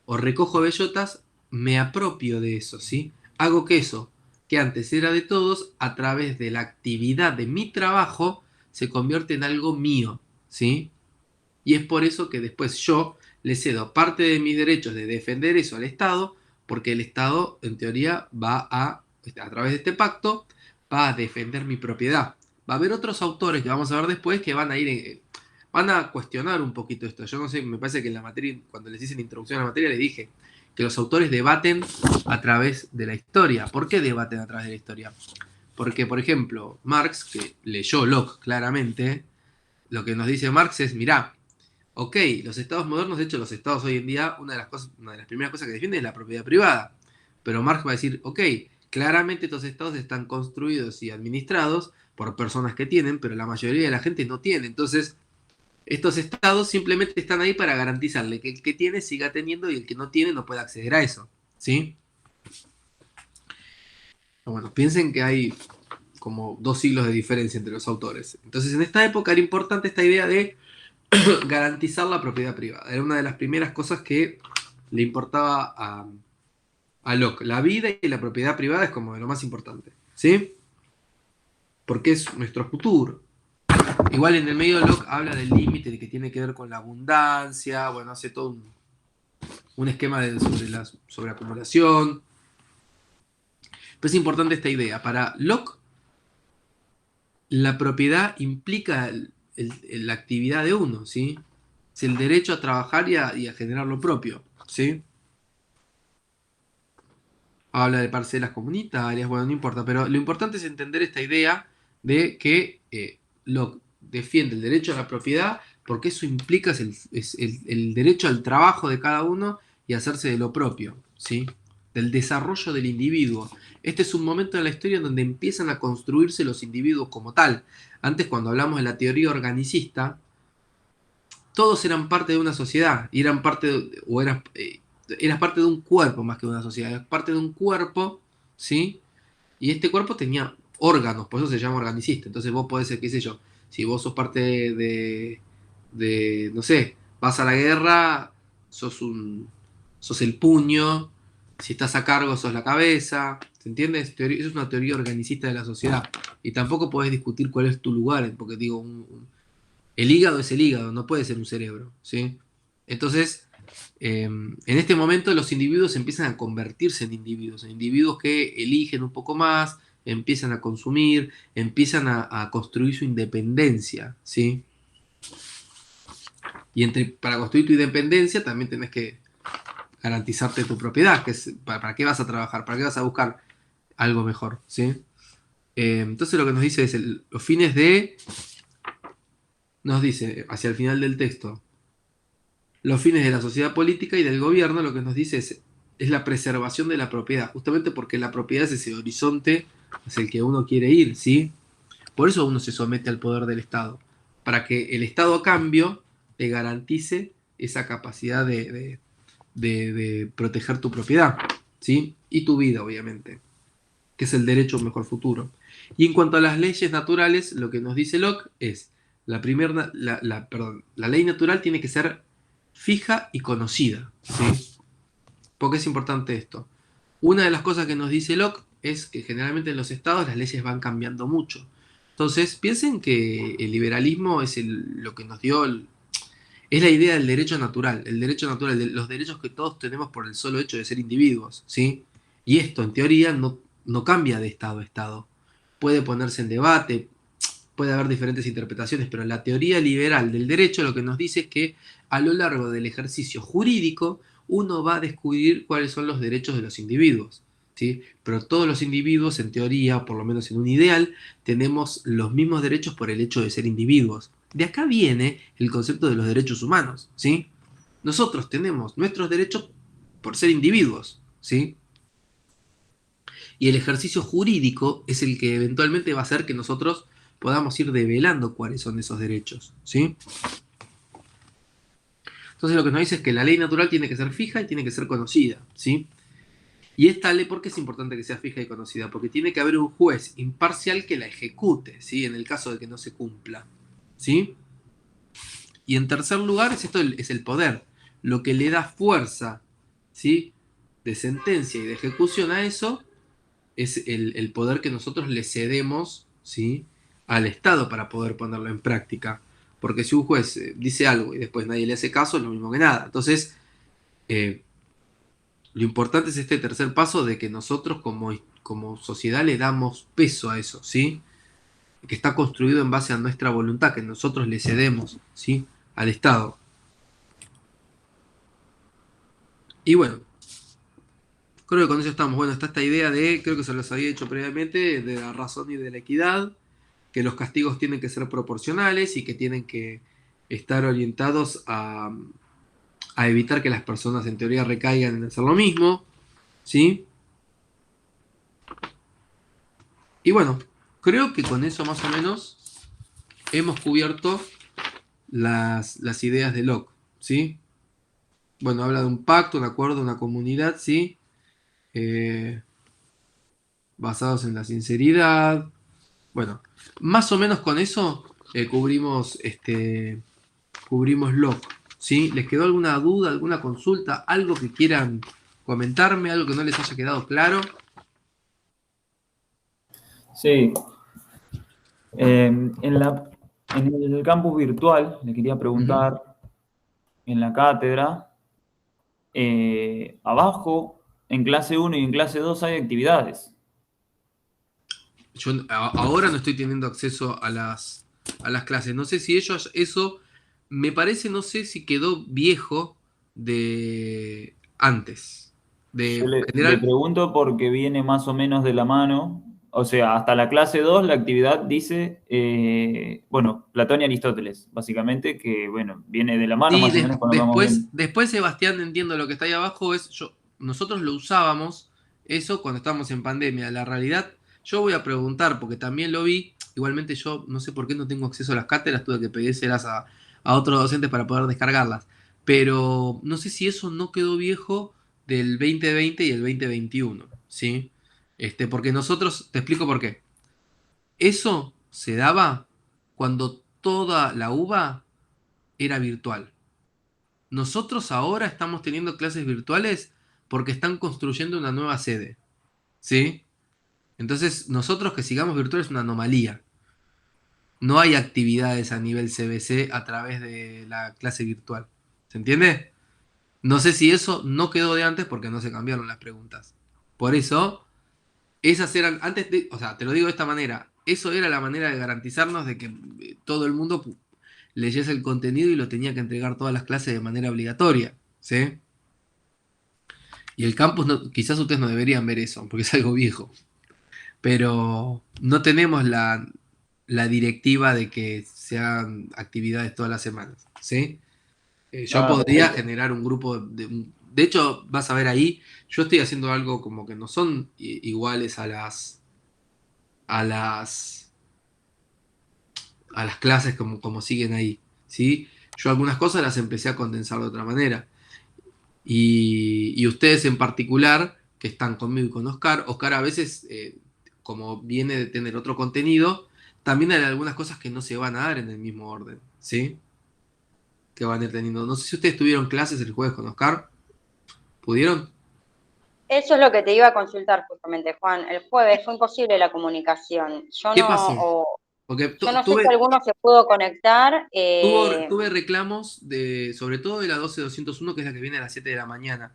o recojo bellotas, me apropio de eso, ¿sí? Hago que eso, que antes era de todos, a través de la actividad de mi trabajo, se convierte en algo mío, ¿sí? Y es por eso que después yo le cedo parte de mis derechos de defender eso al Estado, porque el Estado, en teoría, a través de este pacto, va a defender mi propiedad. Va a haber otros autores que vamos a ver después que van a van a cuestionar un poquito esto. Yo no sé, me parece que en la materia, cuando les hice la introducción a la materia, les dije que los autores debaten a través de la historia. ¿Por qué debaten a través de la historia? Porque, por ejemplo, Marx, que leyó Locke claramente, lo que nos dice Marx es, mirá, ok, los estados modernos, de hecho los estados hoy en día, una de las primeras cosas que defienden es la propiedad privada. Pero Marx va a decir, ok, claramente estos estados están construidos y administrados por personas que tienen, pero la mayoría de la gente no tiene. Entonces, estos estados simplemente están ahí para garantizarle que el que tiene siga teniendo y el que no tiene no pueda acceder a eso. ¿Sí? Bueno, piensen que hay como 2 siglos de diferencia entre los autores. Entonces, en esta época era importante esta idea de garantizar la propiedad privada. Era una de las primeras cosas que le importaba a Locke. La vida y la propiedad privada es como de lo más importante. ¿Sí? Porque es nuestro futuro. Igual en el medio Locke habla del límite de que tiene que ver con la abundancia. Bueno, hace todo un esquema sobre acumulación. Pero es importante esta idea. Para Locke, la propiedad implica la actividad de uno, ¿sí? Es el derecho a trabajar y a generar lo propio, ¿sí? Habla de parcelas comunitarias, bueno, no importa, pero lo importante es entender esta idea de que Locke defiende el derecho a la propiedad porque eso implica el derecho al trabajo de cada uno y hacerse de lo propio, ¿sí? Del desarrollo del individuo. Este es un momento de la historia en donde empiezan a construirse los individuos como tal. Antes, cuando hablamos de la teoría organicista, todos eran parte de una sociedad y eran eras parte de un cuerpo más que de una sociedad, eras parte de un cuerpo, ¿sí? Y este cuerpo tenía órganos, por eso se llama organicista. Entonces vos podés ser, qué sé yo, si vos sos parte no sé, vas a la guerra, sos el puño, si estás a cargo sos la cabeza, ¿se entiende? Eso es una teoría organicista de la sociedad. Y tampoco podés discutir cuál es tu lugar, porque digo, el hígado es el hígado, no puede ser un cerebro, ¿sí? Entonces, en este momento los individuos empiezan a convertirse en individuos que eligen un poco más, empiezan a consumir, empiezan a construir su independencia, ¿sí? Y para construir tu independencia también tenés que garantizarte tu propiedad, que es, ¿para qué vas a trabajar? ¿Para qué vas a buscar algo mejor? ¿Sí? Entonces lo que nos dice es los fines de, nos dice hacia el final del texto, los fines de la sociedad política y del gobierno, lo que nos dice es la preservación de la propiedad, justamente porque la propiedad es ese horizonte hacia el que uno quiere ir, ¿sí? Por eso uno se somete al poder del Estado, para que el Estado a cambio te garantice esa capacidad de proteger tu propiedad, ¿sí? Y tu vida, obviamente, que es el derecho a un mejor futuro. Y en cuanto a las leyes naturales, lo que nos dice Locke es, la ley natural tiene que ser fija y conocida, ¿sí? ¿Por qué es importante esto? Una de las cosas que nos dice Locke es que generalmente en los estados las leyes van cambiando mucho. Entonces, piensen que el liberalismo es lo que nos dio, es la idea del derecho natural, el derecho natural, de los derechos que todos tenemos por el solo hecho de ser individuos, ¿sí? Y esto, en teoría, no cambia de estado a estado. Puede ponerse en debate, puede haber diferentes interpretaciones, pero la teoría liberal del derecho lo que nos dice es que a lo largo del ejercicio jurídico uno va a descubrir cuáles son los derechos de los individuos, ¿sí? Pero todos los individuos, en teoría, o por lo menos en un ideal, tenemos los mismos derechos por el hecho de ser individuos. De acá viene el concepto de los derechos humanos, ¿sí? Nosotros tenemos nuestros derechos por ser individuos, ¿sí? Y el ejercicio jurídico es el que eventualmente va a hacer que nosotros podamos ir develando cuáles son esos derechos, ¿sí? Entonces lo que nos dice es que la ley natural tiene que ser fija y tiene que ser conocida, ¿sí? Y esta ley, ¿por qué es importante que sea fija y conocida? Porque tiene que haber un juez imparcial que la ejecute, ¿sí? En el caso de que no se cumpla, ¿sí? Y en tercer lugar, es el poder, lo que le da fuerza, ¿sí? De sentencia y de ejecución a eso es el poder que nosotros le cedemos, ¿sí? Al Estado para poder ponerlo en práctica. Porque si un juez dice algo y después nadie le hace caso, es lo mismo que nada. Entonces, lo importante es este tercer paso de que nosotros como sociedad le damos peso a eso, ¿sí? Que está construido en base a nuestra voluntad, que nosotros le cedemos, ¿sí? Al Estado. Y bueno, creo que con eso estamos. Bueno, está esta idea de, creo que se los había dicho previamente, de la razón y de la equidad, que los castigos tienen que ser proporcionales y que tienen que estar orientados a evitar que las personas en teoría recaigan en hacer lo mismo, ¿sí? Y bueno, creo que con eso más o menos hemos cubierto las ideas de Locke, ¿sí? Bueno, habla de un pacto, un acuerdo, una comunidad, ¿sí? Basados en la sinceridad. Bueno, más o menos con eso cubrimos Locke, ¿sí? ¿Les quedó alguna duda, alguna consulta, algo que quieran comentarme, algo que no les haya quedado claro? Sí. En el campus virtual, le quería preguntar, en la cátedra, abajo, en clase 1 y en clase 2 hay actividades. Yo ahora no estoy teniendo acceso a las clases. No sé si ellos, eso me parece, no sé si quedó viejo de antes. Yo De le general, pregunto porque viene más o menos de la mano. O sea, hasta la clase 2 la actividad dice, bueno, Platón y Aristóteles, básicamente, que, bueno, viene de la mano sí, más o menos cuando vamos viendo. después Sebastián, entiendo lo que está ahí abajo, nosotros lo usábamos eso cuando estábamos en pandemia. La realidad, yo voy a preguntar, porque también lo vi, igualmente yo no sé por qué no tengo acceso a las cátedras, tuve que pedírselas a otros docentes para poder descargarlas. Pero no sé si eso no quedó viejo del 2020 y el 2021, ¿sí? Porque nosotros, te explico por qué. Eso se daba cuando toda la uva era virtual. Nosotros ahora estamos teniendo clases virtuales porque están construyendo una nueva sede, ¿sí? Entonces, nosotros que sigamos virtual es una anomalía. No hay actividades a nivel CBC a través de la clase virtual. ¿Se entiende? No sé si eso no quedó de antes porque no se cambiaron las preguntas. Por eso, esas eran, antes de, o sea, te lo digo de esta manera, eso era la manera de garantizarnos de que todo el mundo leyese el contenido y lo tenía que entregar todas las clases de manera obligatoria, ¿sí? Y el campus, quizás ustedes no deberían ver eso, porque es algo viejo, pero no tenemos la directiva de que se hagan actividades todas las semanas, ¿sí? Yo Ah, podría perfecto. generar un grupo de hecho, vas a ver ahí, yo estoy haciendo algo como que no son iguales a las, a las clases como siguen ahí, ¿sí? Yo algunas cosas las empecé a condensar de otra manera. Y ustedes en particular, que están conmigo y con Oscar, Oscar a veces, como viene de tener otro contenido, también hay algunas cosas que no se van a dar en el mismo orden, ¿sí? Que van a ir teniendo. No sé si ustedes tuvieron clases el jueves con Oscar. ¿Pudieron? Eso es lo que te iba a consultar justamente, Juan. El jueves fue imposible la comunicación. ¿Qué pasó? Porque Yo no sé si alguno se pudo conectar. tuve reclamos sobre todo de la 12201, que es la que viene a las 7 de la mañana.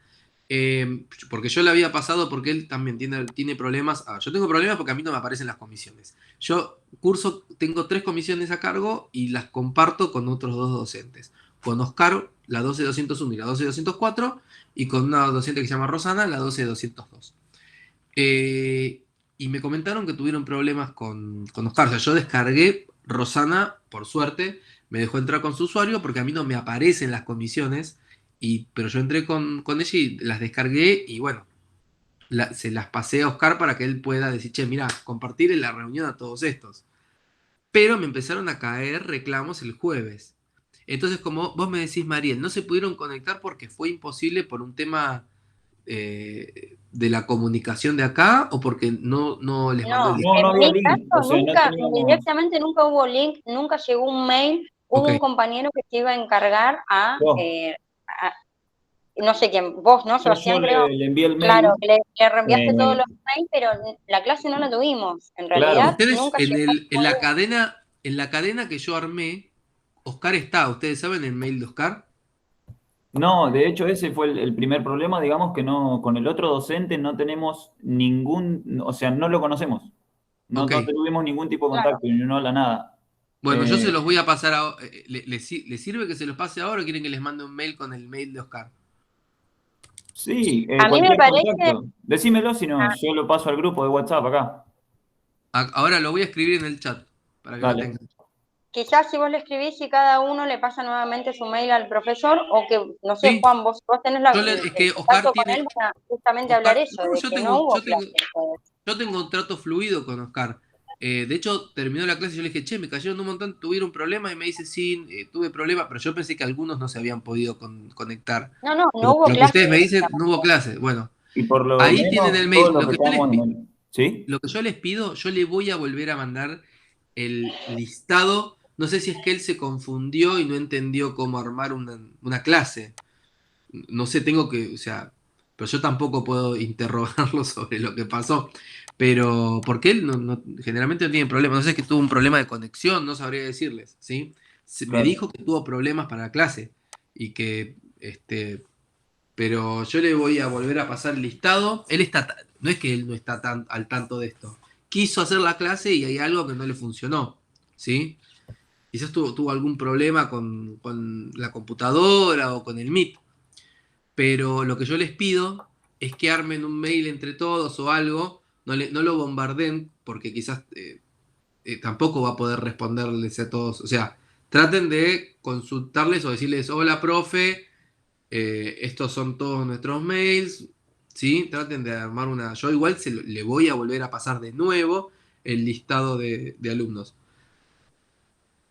Porque yo le había pasado porque él también tiene problemas. Yo tengo problemas porque a mí no me aparecen las comisiones. Yo tengo 3 comisiones a cargo y las comparto con otros 2 docentes. Con Oscar, la 12201 y la 12204, y con una docente que se llama Rosana, la 12202. Y me comentaron que tuvieron problemas con Oscar. O sea, yo descargué Rosana, por suerte, me dejó entrar con su usuario porque a mí no me aparecen las comisiones. Pero yo entré con ella y las descargué y bueno, se las pasé a Oscar para que él pueda decir, che, mira, compartir en la reunión a todos estos. Pero me empezaron a caer reclamos el jueves. Entonces, como vos me decís, Mariel, no se pudieron conectar porque fue imposible por un tema de la comunicación de acá o porque no les mandó el No, link. No, no en había mi link, o caso sea, no nunca, teníamos... directamente nunca hubo link, nunca llegó un mail. Hubo Ok, un compañero que se iba a encargar Yo, no sé quién, vos, ¿no, yo Sebastián? Creo. le envié el Claro, mail, le reenviaste todos los me- mails, pero la clase no la tuvimos. En claro, realidad ustedes nunca llegó. en la cadena que yo armé, Oscar está, ¿ustedes saben el mail de Oscar? no, de hecho ese fue el primer problema, digamos que no, con el otro docente no tenemos ningún, o sea, no lo conocemos, Ok, no tuvimos ningún tipo de Claro. contacto, y no habla nada. bueno, yo se Eh, los voy a pasar ahora. ¿Les sirve que se los pase ahora o quieren que les mande un mail con el mail de Oscar? sí, A mí me cualquier parece, contacto, decímelo si no, yo lo paso al grupo de WhatsApp acá, Ahora lo voy a escribir en el chat para que lo dale. tengan. quizás si vos le escribís y cada uno le pasa nuevamente su mail al profesor, o que, no sé, Sí, Juan, vos tenés es el que contacto con él para justamente hablar eso, No, de que no hubo clase el jueves. yo tengo un trato fluido con Oscar. De hecho, terminó la clase y yo le dije, che, me cayeron un montón, tuvieron problemas y me dice, sí, tuve problemas, pero yo pensé que algunos no se habían podido conectar. No, no, no Pero hubo por lo que clase ustedes me dicen, no hubo directamente. clase. Bueno, Y por lo ahí tienen menos el todo mail. lo que quedamos en el... ¿Sí? Lo que yo les pido, yo le voy a volver a mandar el listado. No sé si es que él se confundió y no entendió cómo armar una clase. No sé, o sea, pero yo tampoco puedo interrogarlo sobre lo que pasó. Pero, porque él generalmente no tiene problemas. No sé, es que tuvo un problema de conexión, no sabría decirles, ¿sí? Me Claro. dijo que tuvo problemas para la clase y pero yo le voy a volver a pasar el listado. No es que él no está tan al tanto de esto. Quiso hacer la clase y hay algo que no le funcionó, ¿sí? Quizás tuvo algún problema con la computadora o con el Meet. Pero lo que yo les pido es que armen un mail entre todos o algo, no lo bombarden, porque quizás tampoco va a poder responderles a todos. O sea, traten de consultarles o decirles, hola, profe, estos son todos nuestros mails, ¿sí? Traten de armar una... Yo igual le voy a volver a pasar de nuevo el listado de alumnos.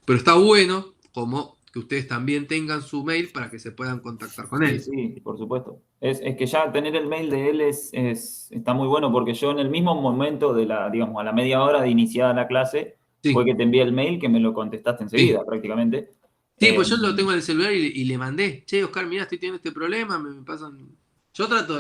Pero está bueno como que ustedes también tengan su mail para que se puedan contactar con Sí, él. sí, por supuesto. Es que ya tener el mail de él está muy bueno porque yo en el mismo momento de la, digamos, a la media hora de iniciada la clase, fue Sí, que te envié el mail que me lo contestaste sí. enseguida prácticamente. Sí, pues yo lo tengo en el celular y le mandé. Che, Oscar, mira, estoy teniendo este problema, me pasan. Yo trato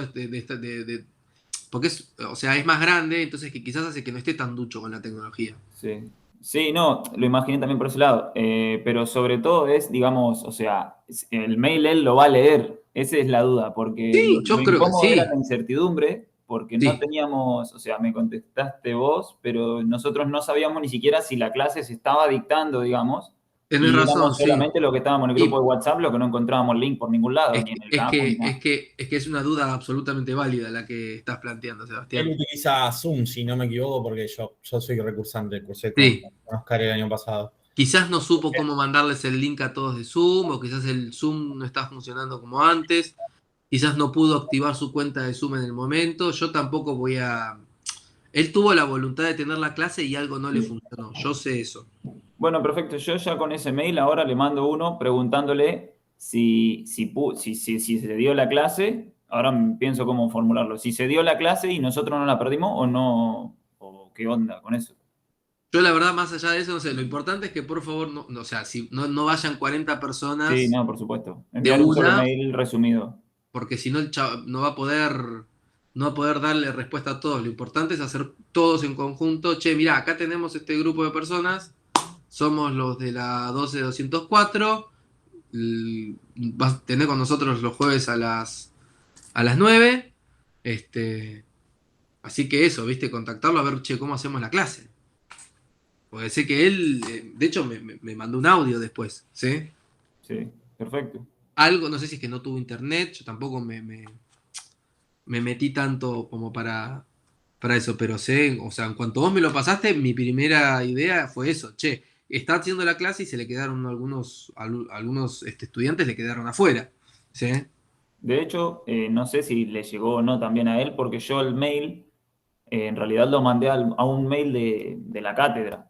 porque es, o sea, es más grande, entonces que quizás hace que no esté tan ducho con la tecnología. Sí. Sí, no, lo imaginé también por ese lado. Pero sobre todo es, digamos, o sea, el mail él lo va a leer. Esa es la duda, porque Sí, lo yo creo que incómodo era sí. la incertidumbre, porque no Sí, teníamos, o sea, me contestaste vos, pero nosotros no sabíamos ni siquiera si la clase se estaba dictando, digamos, tenés y razón, éramos sí. solamente los que estábamos en el grupo Y de WhatsApp, los que no encontrábamos link por ningún lado, es ni que, en el es campus, ni que, nada. es que, es que es una duda absolutamente válida la que estás planteando, Él Sebastián. utiliza Zoom, si no me equivoco, porque yo soy recursante, cursé Sí. con Oscar el año pasado. Quizás no supo cómo mandarles el link a todos de Zoom, o quizás el Zoom no está funcionando como antes, quizás no pudo activar su cuenta de Zoom en el momento. Yo tampoco voy a. Él tuvo la voluntad de tener la clase y algo no le Sí. funcionó. Yo sé eso. Bueno, perfecto. Yo ya con ese mail ahora le mando uno preguntándole si se dio la clase. Ahora pienso cómo formularlo. Si se dio la clase y nosotros no la perdimos o no, o qué onda con eso. Yo la verdad, más allá de eso, no sé, lo importante es que por favor, o sea, si no vayan 40 Sí, personas no, por supuesto. de Enviar un solo una, mail resumido. porque si no el chavo no va a poder darle respuesta a todos. Lo importante es hacer todos en conjunto. Che, mirá, acá tenemos este grupo de personas, somos los de la 12204. Vas a tener con nosotros los jueves a las 9. Este, así que eso, viste, contactarlo a ver, che, cómo hacemos la clase. Porque sé que él, de hecho, me mandó un audio después, ¿sí? Sí, perfecto. Algo, no sé si es que no tuvo internet, yo tampoco me metí tanto como para eso, pero sé, o sea, en cuanto vos me lo pasaste, mi primera idea fue eso, che, está haciendo la clase y se le quedaron algunos estudiantes le quedaron afuera, ¿sí? De hecho, no sé si le llegó o no también a él, porque yo el mail en realidad lo mandé a un mail de la cátedra,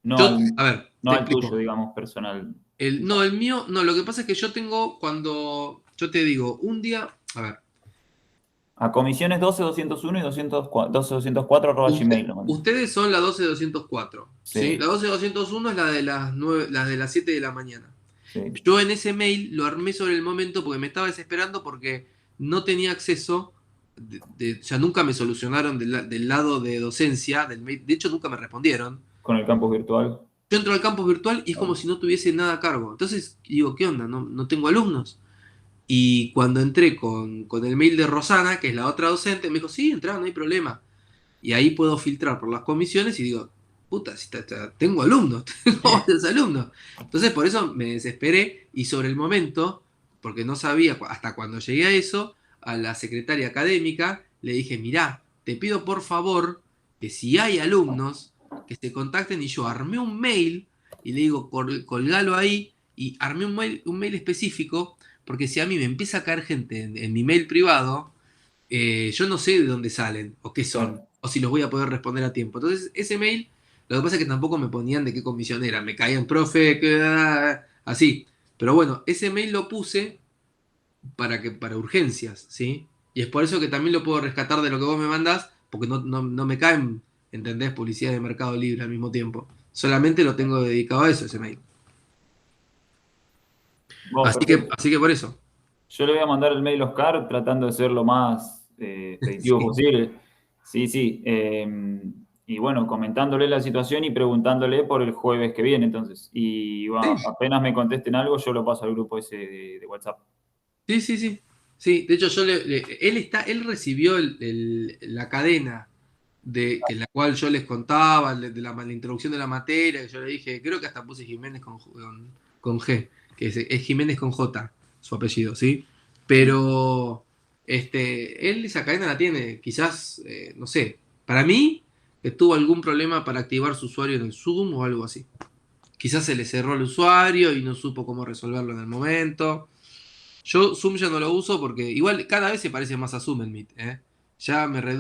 no Yo, al, a ver, no te al tuyo, explico. digamos, personal. No, el mío, no, lo que pasa es que yo tengo cuando, yo te digo, un día, a ver, A comisiones 12.201 y 12.204 arroba gmail lo mandé. ustedes son la 12204, ¿sí? Sí, La 12201 es la de las 9, la de las 7 de la mañana. sí. Yo en ese mail lo armé sobre el momento porque me estaba desesperando porque no tenía acceso, o sea, nunca me solucionaron del lado de docencia, del mail, de hecho nunca me respondieron. Con el campus virtual. Yo entro al campus virtual y es como si no tuviese nada a cargo. Entonces digo, ¿qué onda? No tengo alumnos. Y cuando entré con el mail de Rosana, que es la otra docente, me dijo, sí, entra, no hay problema. Y ahí puedo filtrar por las comisiones y digo, puta, si tengo alumnos, tengo varios alumnos. Entonces por eso me desesperé y sobre el momento, porque no sabía, hasta cuando llegué a eso, a la secretaria académica le dije, mirá, te pido por favor que si hay alumnos, que se contacten y yo armé un mail y le digo, colgalo ahí y armé un mail específico, porque si a mí me empieza a caer gente en mi mail privado, yo no sé de dónde salen o qué son, Claro. o si los voy a poder responder a tiempo. Entonces, ese mail, lo que pasa es que tampoco me ponían de qué comisión era, me caían, profe, así. Pero bueno, ese mail lo puse para urgencias, ¿sí? Y es por eso que también lo puedo rescatar de lo que vos me mandás, porque no me caen, ¿entendés? Publicidad de Mercado Libre al mismo tiempo. Solamente lo tengo dedicado a eso, ese mail. Bueno, perfecto. Así que por eso. Yo le voy a mandar el mail a Oscar tratando de ser lo más expeditivo Sí. posible. Sí, sí. Y bueno, comentándole la situación y preguntándole por el jueves que viene, entonces. Y bueno, Sí. apenas me contesten algo, yo lo paso al grupo ese de WhatsApp. Sí, sí, sí. Sí, de hecho él recibió la cadena en la cual yo les contaba, de la introducción de la materia, que yo le dije, creo que hasta puse Jiménez con G, que es Jiménez con J, su apellido, ¿sí? Sí. Pero él esa cadena la tiene, quizás, no sé, para mí, que tuvo algún problema para activar su usuario en el Zoom o algo así. Quizás se le cerró el usuario y no supo cómo resolverlo en el momento. Yo Zoom ya no lo uso porque igual cada vez se parece más a Zoom en Meet, ¿eh?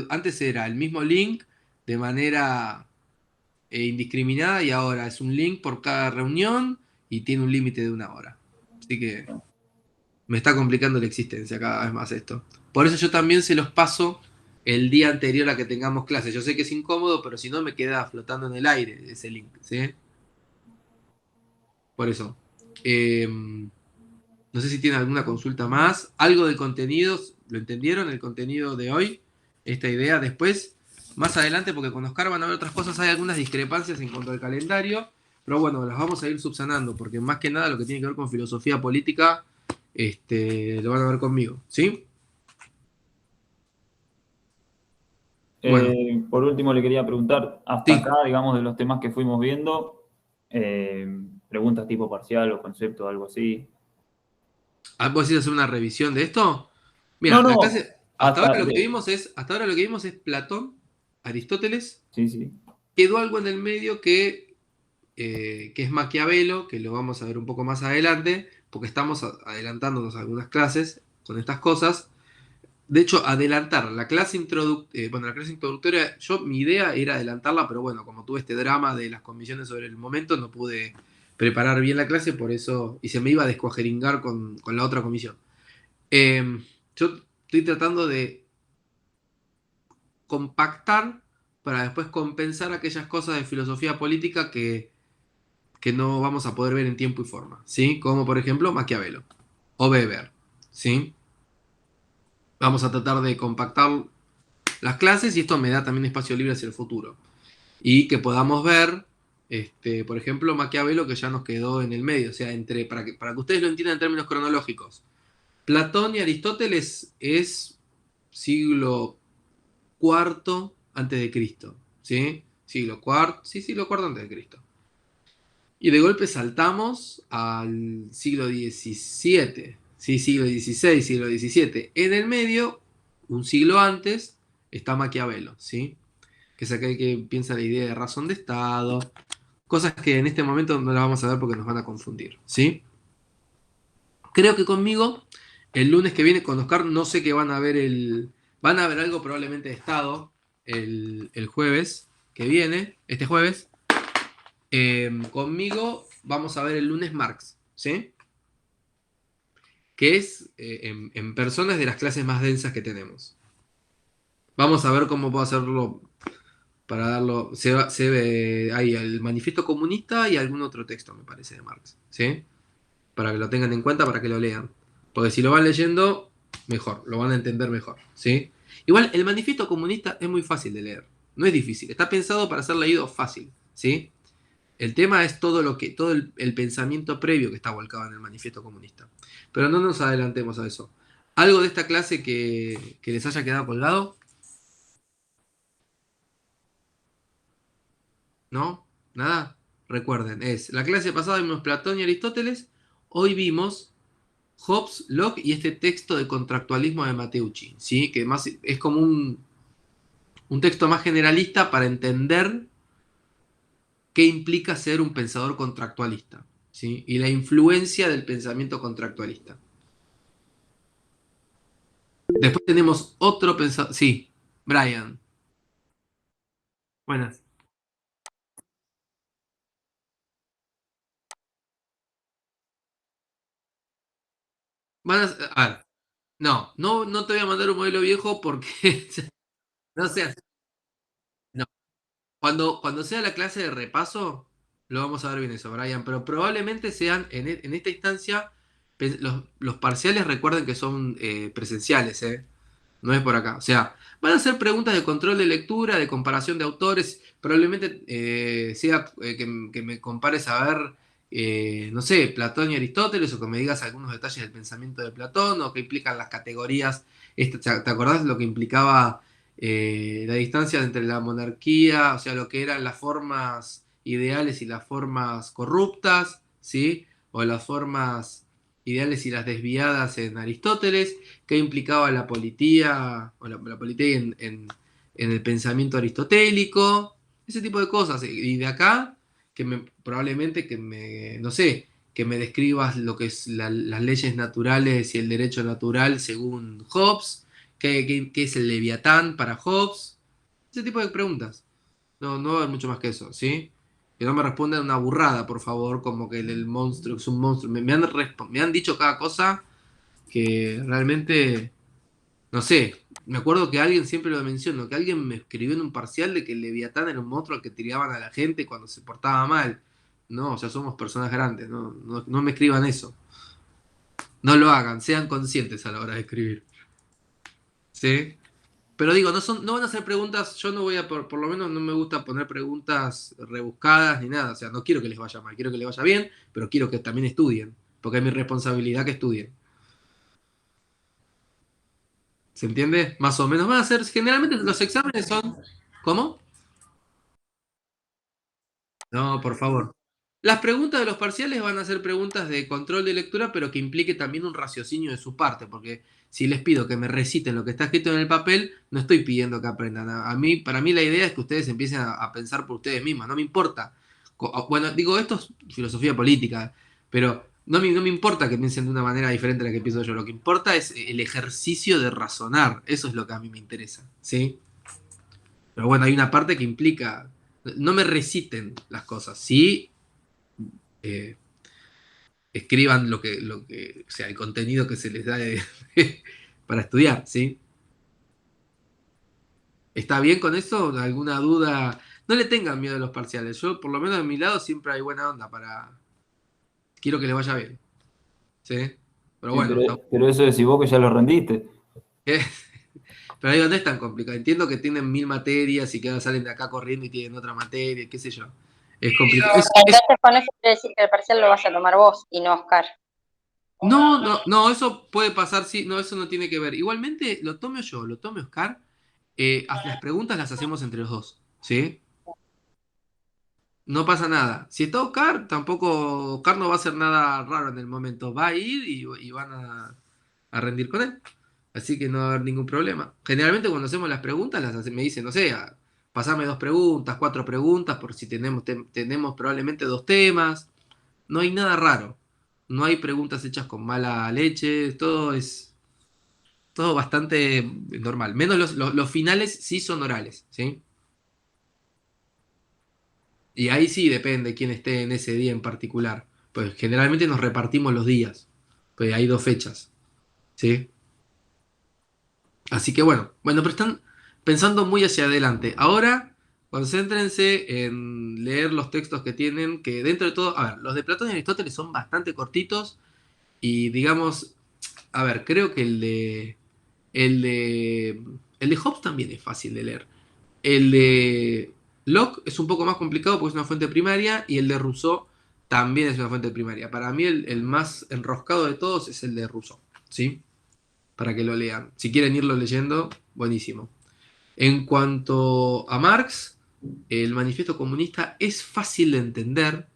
Antes era el mismo link de manera indiscriminada y ahora es un link por cada reunión y tiene un límite de 1 hora. Así que me está complicando la existencia cada vez más esto. Por eso yo también se los paso el día anterior a que tengamos clases. Yo sé que es incómodo, pero si no me queda flotando en el aire ese link, ¿sí? Por eso. No sé si tienen alguna consulta más. Algo del contenido, ¿lo entendieron? El contenido de hoy, esta idea. Después, más adelante, porque con Oscar van a ver otras cosas, hay algunas discrepancias en cuanto al calendario, pero bueno, las vamos a ir subsanando, porque más que nada lo que tiene que ver con filosofía política, lo van a ver conmigo, ¿sí? Bueno, Por último, le quería preguntar, hasta sí. acá, digamos, de los temas que fuimos viendo, preguntas tipo parcial o concepto, algo así. ¿Vos decís hacer una revisión de esto? No, Mira, la no, clase, hasta, hasta ahora lo que vimos es Platón, Aristóteles, sí, sí. quedó algo en el medio que es Maquiavelo, que lo vamos a ver un poco más adelante, porque estamos adelantándonos a algunas clases con estas cosas. De hecho, adelantar la clase, bueno, la clase introductoria, mi idea era adelantarla, pero bueno, como tuve este drama de las comisiones sobre el momento, no pude preparar bien la clase, por eso, y se me iba a descuajeringar con la otra comisión. Yo estoy tratando de compactar para después compensar aquellas cosas de filosofía política que no vamos a poder ver en tiempo y forma, ¿sí? Como por ejemplo Maquiavelo o Weber, ¿sí? Vamos a tratar de compactar las clases y esto me da también espacio libre hacia el futuro. Y que podamos ver, por ejemplo, Maquiavelo que ya nos quedó en el medio, o sea, para que ustedes lo entiendan en términos cronológicos. Platón y Aristóteles es siglo cuarto antes de Cristo, ¿sí? Siglo cuarto antes de Cristo. Y de golpe saltamos al siglo XVII, ¿sí? Siglo XVI, siglo XVII. En el medio, un siglo antes, está Maquiavelo, ¿sí? Que es aquel que piensa la idea de razón de Estado, cosas que en este momento no las vamos a ver porque nos van a confundir, ¿sí? Creo que conmigo, el lunes que viene con Oscar, no sé qué van a ver Van a ver algo probablemente de Estado el jueves que viene, este jueves. Conmigo vamos a ver el lunes Marx, ¿sí? Que es en personas de las clases más densas que tenemos. Vamos a ver cómo puedo hacerlo para darlo. Se ve ahí el manifiesto comunista y algún otro texto, me parece, de Marx, ¿sí? Para que lo tengan en cuenta, para que lo lean. Porque si lo van leyendo, mejor, lo van a entender mejor, ¿sí? Igual, el manifiesto comunista es muy fácil de leer, no es difícil, está pensado para ser leído fácil, ¿sí? El tema es todo el pensamiento previo que está volcado en el manifiesto comunista. Pero no nos adelantemos a eso. ¿Algo de esta clase que les haya quedado colgado? ¿No? ¿Nada? Recuerden, la clase pasada vimos Platón y Aristóteles, hoy vimos Hobbes, Locke y este texto de contractualismo de Matteucci, ¿sí? Que más es como un texto más generalista para entender qué implica ser un pensador contractualista, ¿sí? Y la influencia del pensamiento contractualista. Después tenemos otro pensador. Sí, Brian. Buenas. A ver, no te voy a mandar un modelo viejo porque no sé. No. Cuando sea la clase de repaso, lo vamos a ver bien eso, Brian. Pero probablemente sean en esta instancia, los parciales recuerden que son presenciales, ¿eh? No es por acá. O sea, van a ser preguntas de control de lectura, de comparación de autores. Probablemente sea que me compares a ver, no sé, Platón y Aristóteles, o que me digas algunos detalles del pensamiento de Platón, o que implican las categorías. ¿Te acordás lo que implicaba la distancia entre la monarquía, o sea, lo que eran las formas ideales y las formas corruptas, ¿sí? O las formas ideales y las desviadas en Aristóteles, qué implicaba la politía, o la politía en el pensamiento aristotélico, ese tipo de cosas. Y de acá, probablemente no sé, que me describas lo que es las leyes naturales y el derecho natural según Hobbes, qué es el Leviatán para Hobbes, ese tipo de preguntas. No va a haber mucho más que eso, ¿sí? Que no me respondan una burrada, por favor, como que el monstruo es un monstruo. Me han dicho cada cosa que realmente, no sé, me acuerdo que alguien, siempre lo menciono, que alguien me escribió en un parcial de que el Leviatán era un monstruo al que tiraban a la gente cuando se portaba mal. No, ya somos personas grandes, no me escriban eso. No lo hagan, sean conscientes a la hora de escribir. ¿Sí? Pero digo, no van a ser preguntas, yo no voy a, por lo menos no me gusta poner preguntas rebuscadas ni nada. O sea, no quiero que les vaya mal, quiero que les vaya bien, pero quiero que también estudien, porque es mi responsabilidad que estudien. ¿Se entiende? Más o menos van a ser, generalmente los exámenes son... ¿Cómo? No, por favor. Las preguntas de los parciales van a ser preguntas de control de lectura, pero que implique también un raciocinio de su parte, porque si les pido que me reciten lo que está escrito en el papel, no estoy pidiendo que aprendan. Para mí la idea es que ustedes empiecen a pensar por ustedes mismas, no me importa. Bueno, digo, esto es filosofía política, pero no me importa que piensen de una manera diferente a la que pienso yo. Lo que importa es el ejercicio de razonar. Eso es lo que a mí me interesa, ¿sí? Pero bueno, hay una parte que implica, no me reciten las cosas, sí eh, escriban o sea, el contenido que se les da para estudiar, ¿sí? ¿Está bien con eso? ¿Alguna duda? No le tengan miedo a los parciales. Yo, por lo menos de mi lado, siempre hay buena onda para... Quiero que les vaya bien, ¿sí? Pero Sí, bueno, pero eso decís vos que ya lo rendiste. pero digo, no es tan complicado. Entiendo que tienen 1000 materias y que ahora salen de acá corriendo y tienen otra materia, qué sé yo. Es complicado. Entonces con eso quiere decir que el parcial lo vas a tomar vos y no Oscar. No, eso puede pasar, sí, no, eso no tiene que ver. Igualmente, lo tome yo, lo tome Oscar, las preguntas las hacemos entre los dos, ¿sí? No pasa nada. Si está Oscar, tampoco, Oscar no va a hacer nada raro en el momento, va a ir y van a rendir con él. Así que no va a haber ningún problema. Generalmente cuando hacemos las preguntas, me dicen, no sé, pasame 2 preguntas, 4 preguntas, por si tenemos probablemente 2 temas. No hay nada raro. No hay preguntas hechas con mala leche, todo bastante normal. Menos los finales sí son orales, ¿sí? Y ahí sí depende quién esté en ese día en particular. Pues generalmente nos repartimos los días. Pues hay 2 fechas, ¿sí? Así que bueno, pero están pensando muy hacia adelante. Ahora, concéntrense en leer los textos que tienen, que dentro de todo, a ver, los de Platón y Aristóteles son bastante cortitos y digamos, a ver, creo que el de, el de Hobbes también es fácil de leer. El de Locke es un poco más complicado porque es una fuente primaria y el de Rousseau también es una fuente primaria. Para mí el más enroscado de todos es el de Rousseau, ¿sí? Para que lo lean. Si quieren irlo leyendo, buenísimo. En cuanto a Marx, el manifiesto comunista es fácil de entender,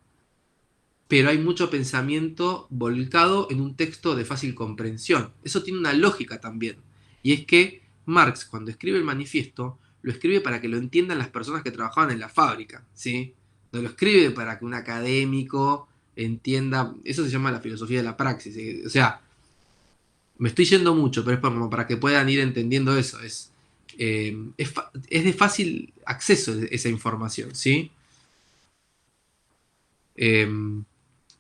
pero hay mucho pensamiento volcado en un texto de fácil comprensión. Eso tiene una lógica también. Y es que Marx, cuando escribe el manifiesto, lo escribe para que lo entiendan las personas que trabajaban en la fábrica, ¿sí? No lo escribe para que un académico entienda. Eso se llama la filosofía de la praxis. O sea, me estoy yendo mucho, pero es como para que puedan ir entendiendo eso. Es de fácil acceso esa información, ¿sí? Eh,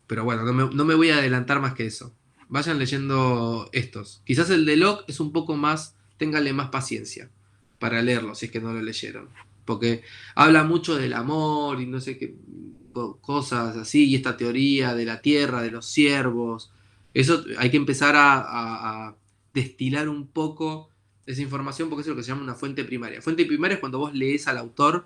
pero bueno, no me voy a adelantar más que eso. Vayan leyendo estos. Quizás el de Locke es un poco más, ténganle más paciencia para leerlo, si es que no lo leyeron. Porque habla mucho del amor y no sé qué cosas así, y esta teoría de la tierra, de los ciervos. Eso hay que empezar a destilar un poco esa información porque eso es lo que se llama una fuente primaria. Fuente primaria es cuando vos lees al autor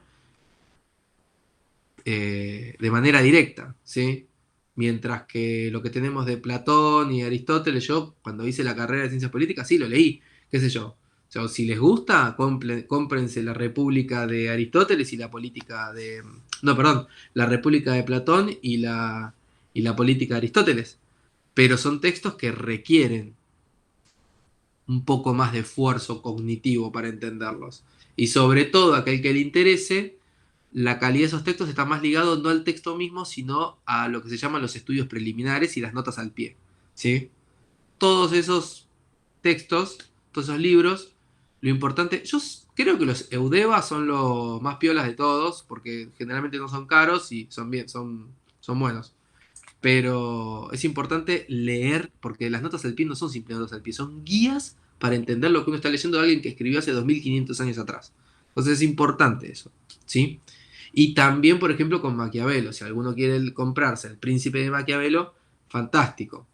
de manera directa, ¿sí? Mientras que lo que tenemos de Platón y Aristóteles, yo cuando hice la carrera de ciencias políticas, sí lo leí, qué sé yo. O sea, si les gusta, cómprense la República de Aristóteles y la política de... No, perdón, la República de Platón y la política de Aristóteles. Pero son textos que requieren un poco más de esfuerzo cognitivo para entenderlos. Y sobre todo, a aquel que le interese, la calidad de esos textos está más ligado no al texto mismo, sino a lo que se llaman los estudios preliminares y las notas al pie, ¿sí? Todos esos textos, todos esos libros, lo importante, creo que los Eudeva son los más piolas de todos, porque generalmente no son caros y son buenos. Pero es importante leer, porque las notas al pie no son simples notas al pie, son guías para entender lo que uno está leyendo de alguien que escribió hace 2500 años atrás. Entonces es importante eso, ¿sí? Y también, por ejemplo, con Maquiavelo. Si alguno quiere comprarse El Príncipe de Maquiavelo, fantástico.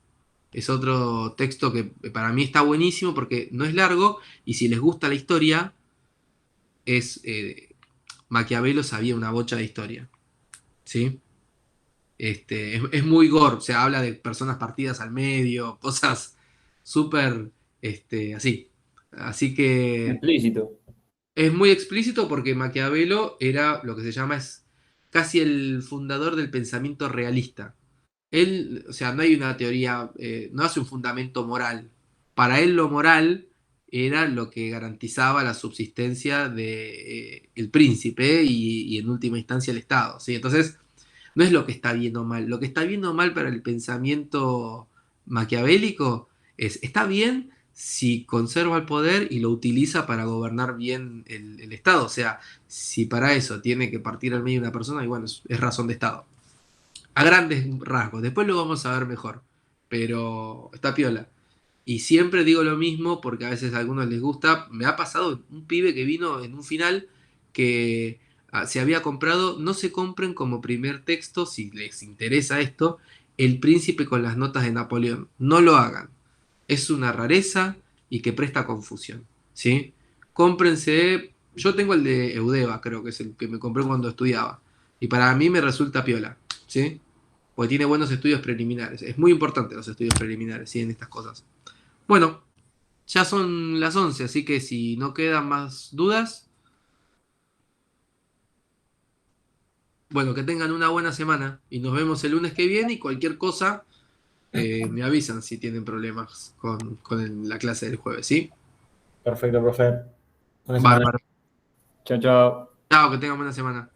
Es otro texto que para mí está buenísimo porque no es largo y si les gusta la historia, es Maquiavelo sabía una bocha de historia. ¿Sí? Es muy gore, o sea, habla de personas partidas al medio, cosas súper así. Así que Explícito. es muy explícito porque Maquiavelo era lo que se llama es casi el fundador del pensamiento realista. Él, o sea, no hay una teoría, no hace un fundamento moral. Para él lo moral era lo que garantizaba la subsistencia de, el príncipe y en última instancia el Estado, ¿sí? Entonces, no es lo que está bien o mal. Lo que está bien o mal para el pensamiento maquiavélico es, está bien si conserva el poder y lo utiliza para gobernar bien el Estado. O sea, si para eso tiene que partir al medio una persona, y bueno, es razón de Estado. A grandes rasgos. Después lo vamos a ver mejor. Pero está piola. Y siempre digo lo mismo porque a veces a algunos les gusta. Me ha pasado un pibe que vino en un final que se había comprado, no se compren como primer texto, si les interesa esto, El Príncipe con las notas de Napoleón. No lo hagan. Es una rareza y que presta confusión. ¿Sí? Cómprense. Yo tengo el de Eudeva, creo que es el que me compré cuando estudiaba. Y para mí me resulta piola. ¿Sí? Porque tiene buenos estudios preliminares. Es muy importante los estudios preliminares, ¿sí? En estas cosas. Bueno, ya son las 11, así que si no quedan más dudas, bueno, que tengan una buena semana y nos vemos el lunes que viene y cualquier cosa me avisan si tienen problemas con la clase del jueves, ¿sí? Perfecto, profe. Buena semana. Bárbaro. Chao, chao. Chao, que tengan buena semana.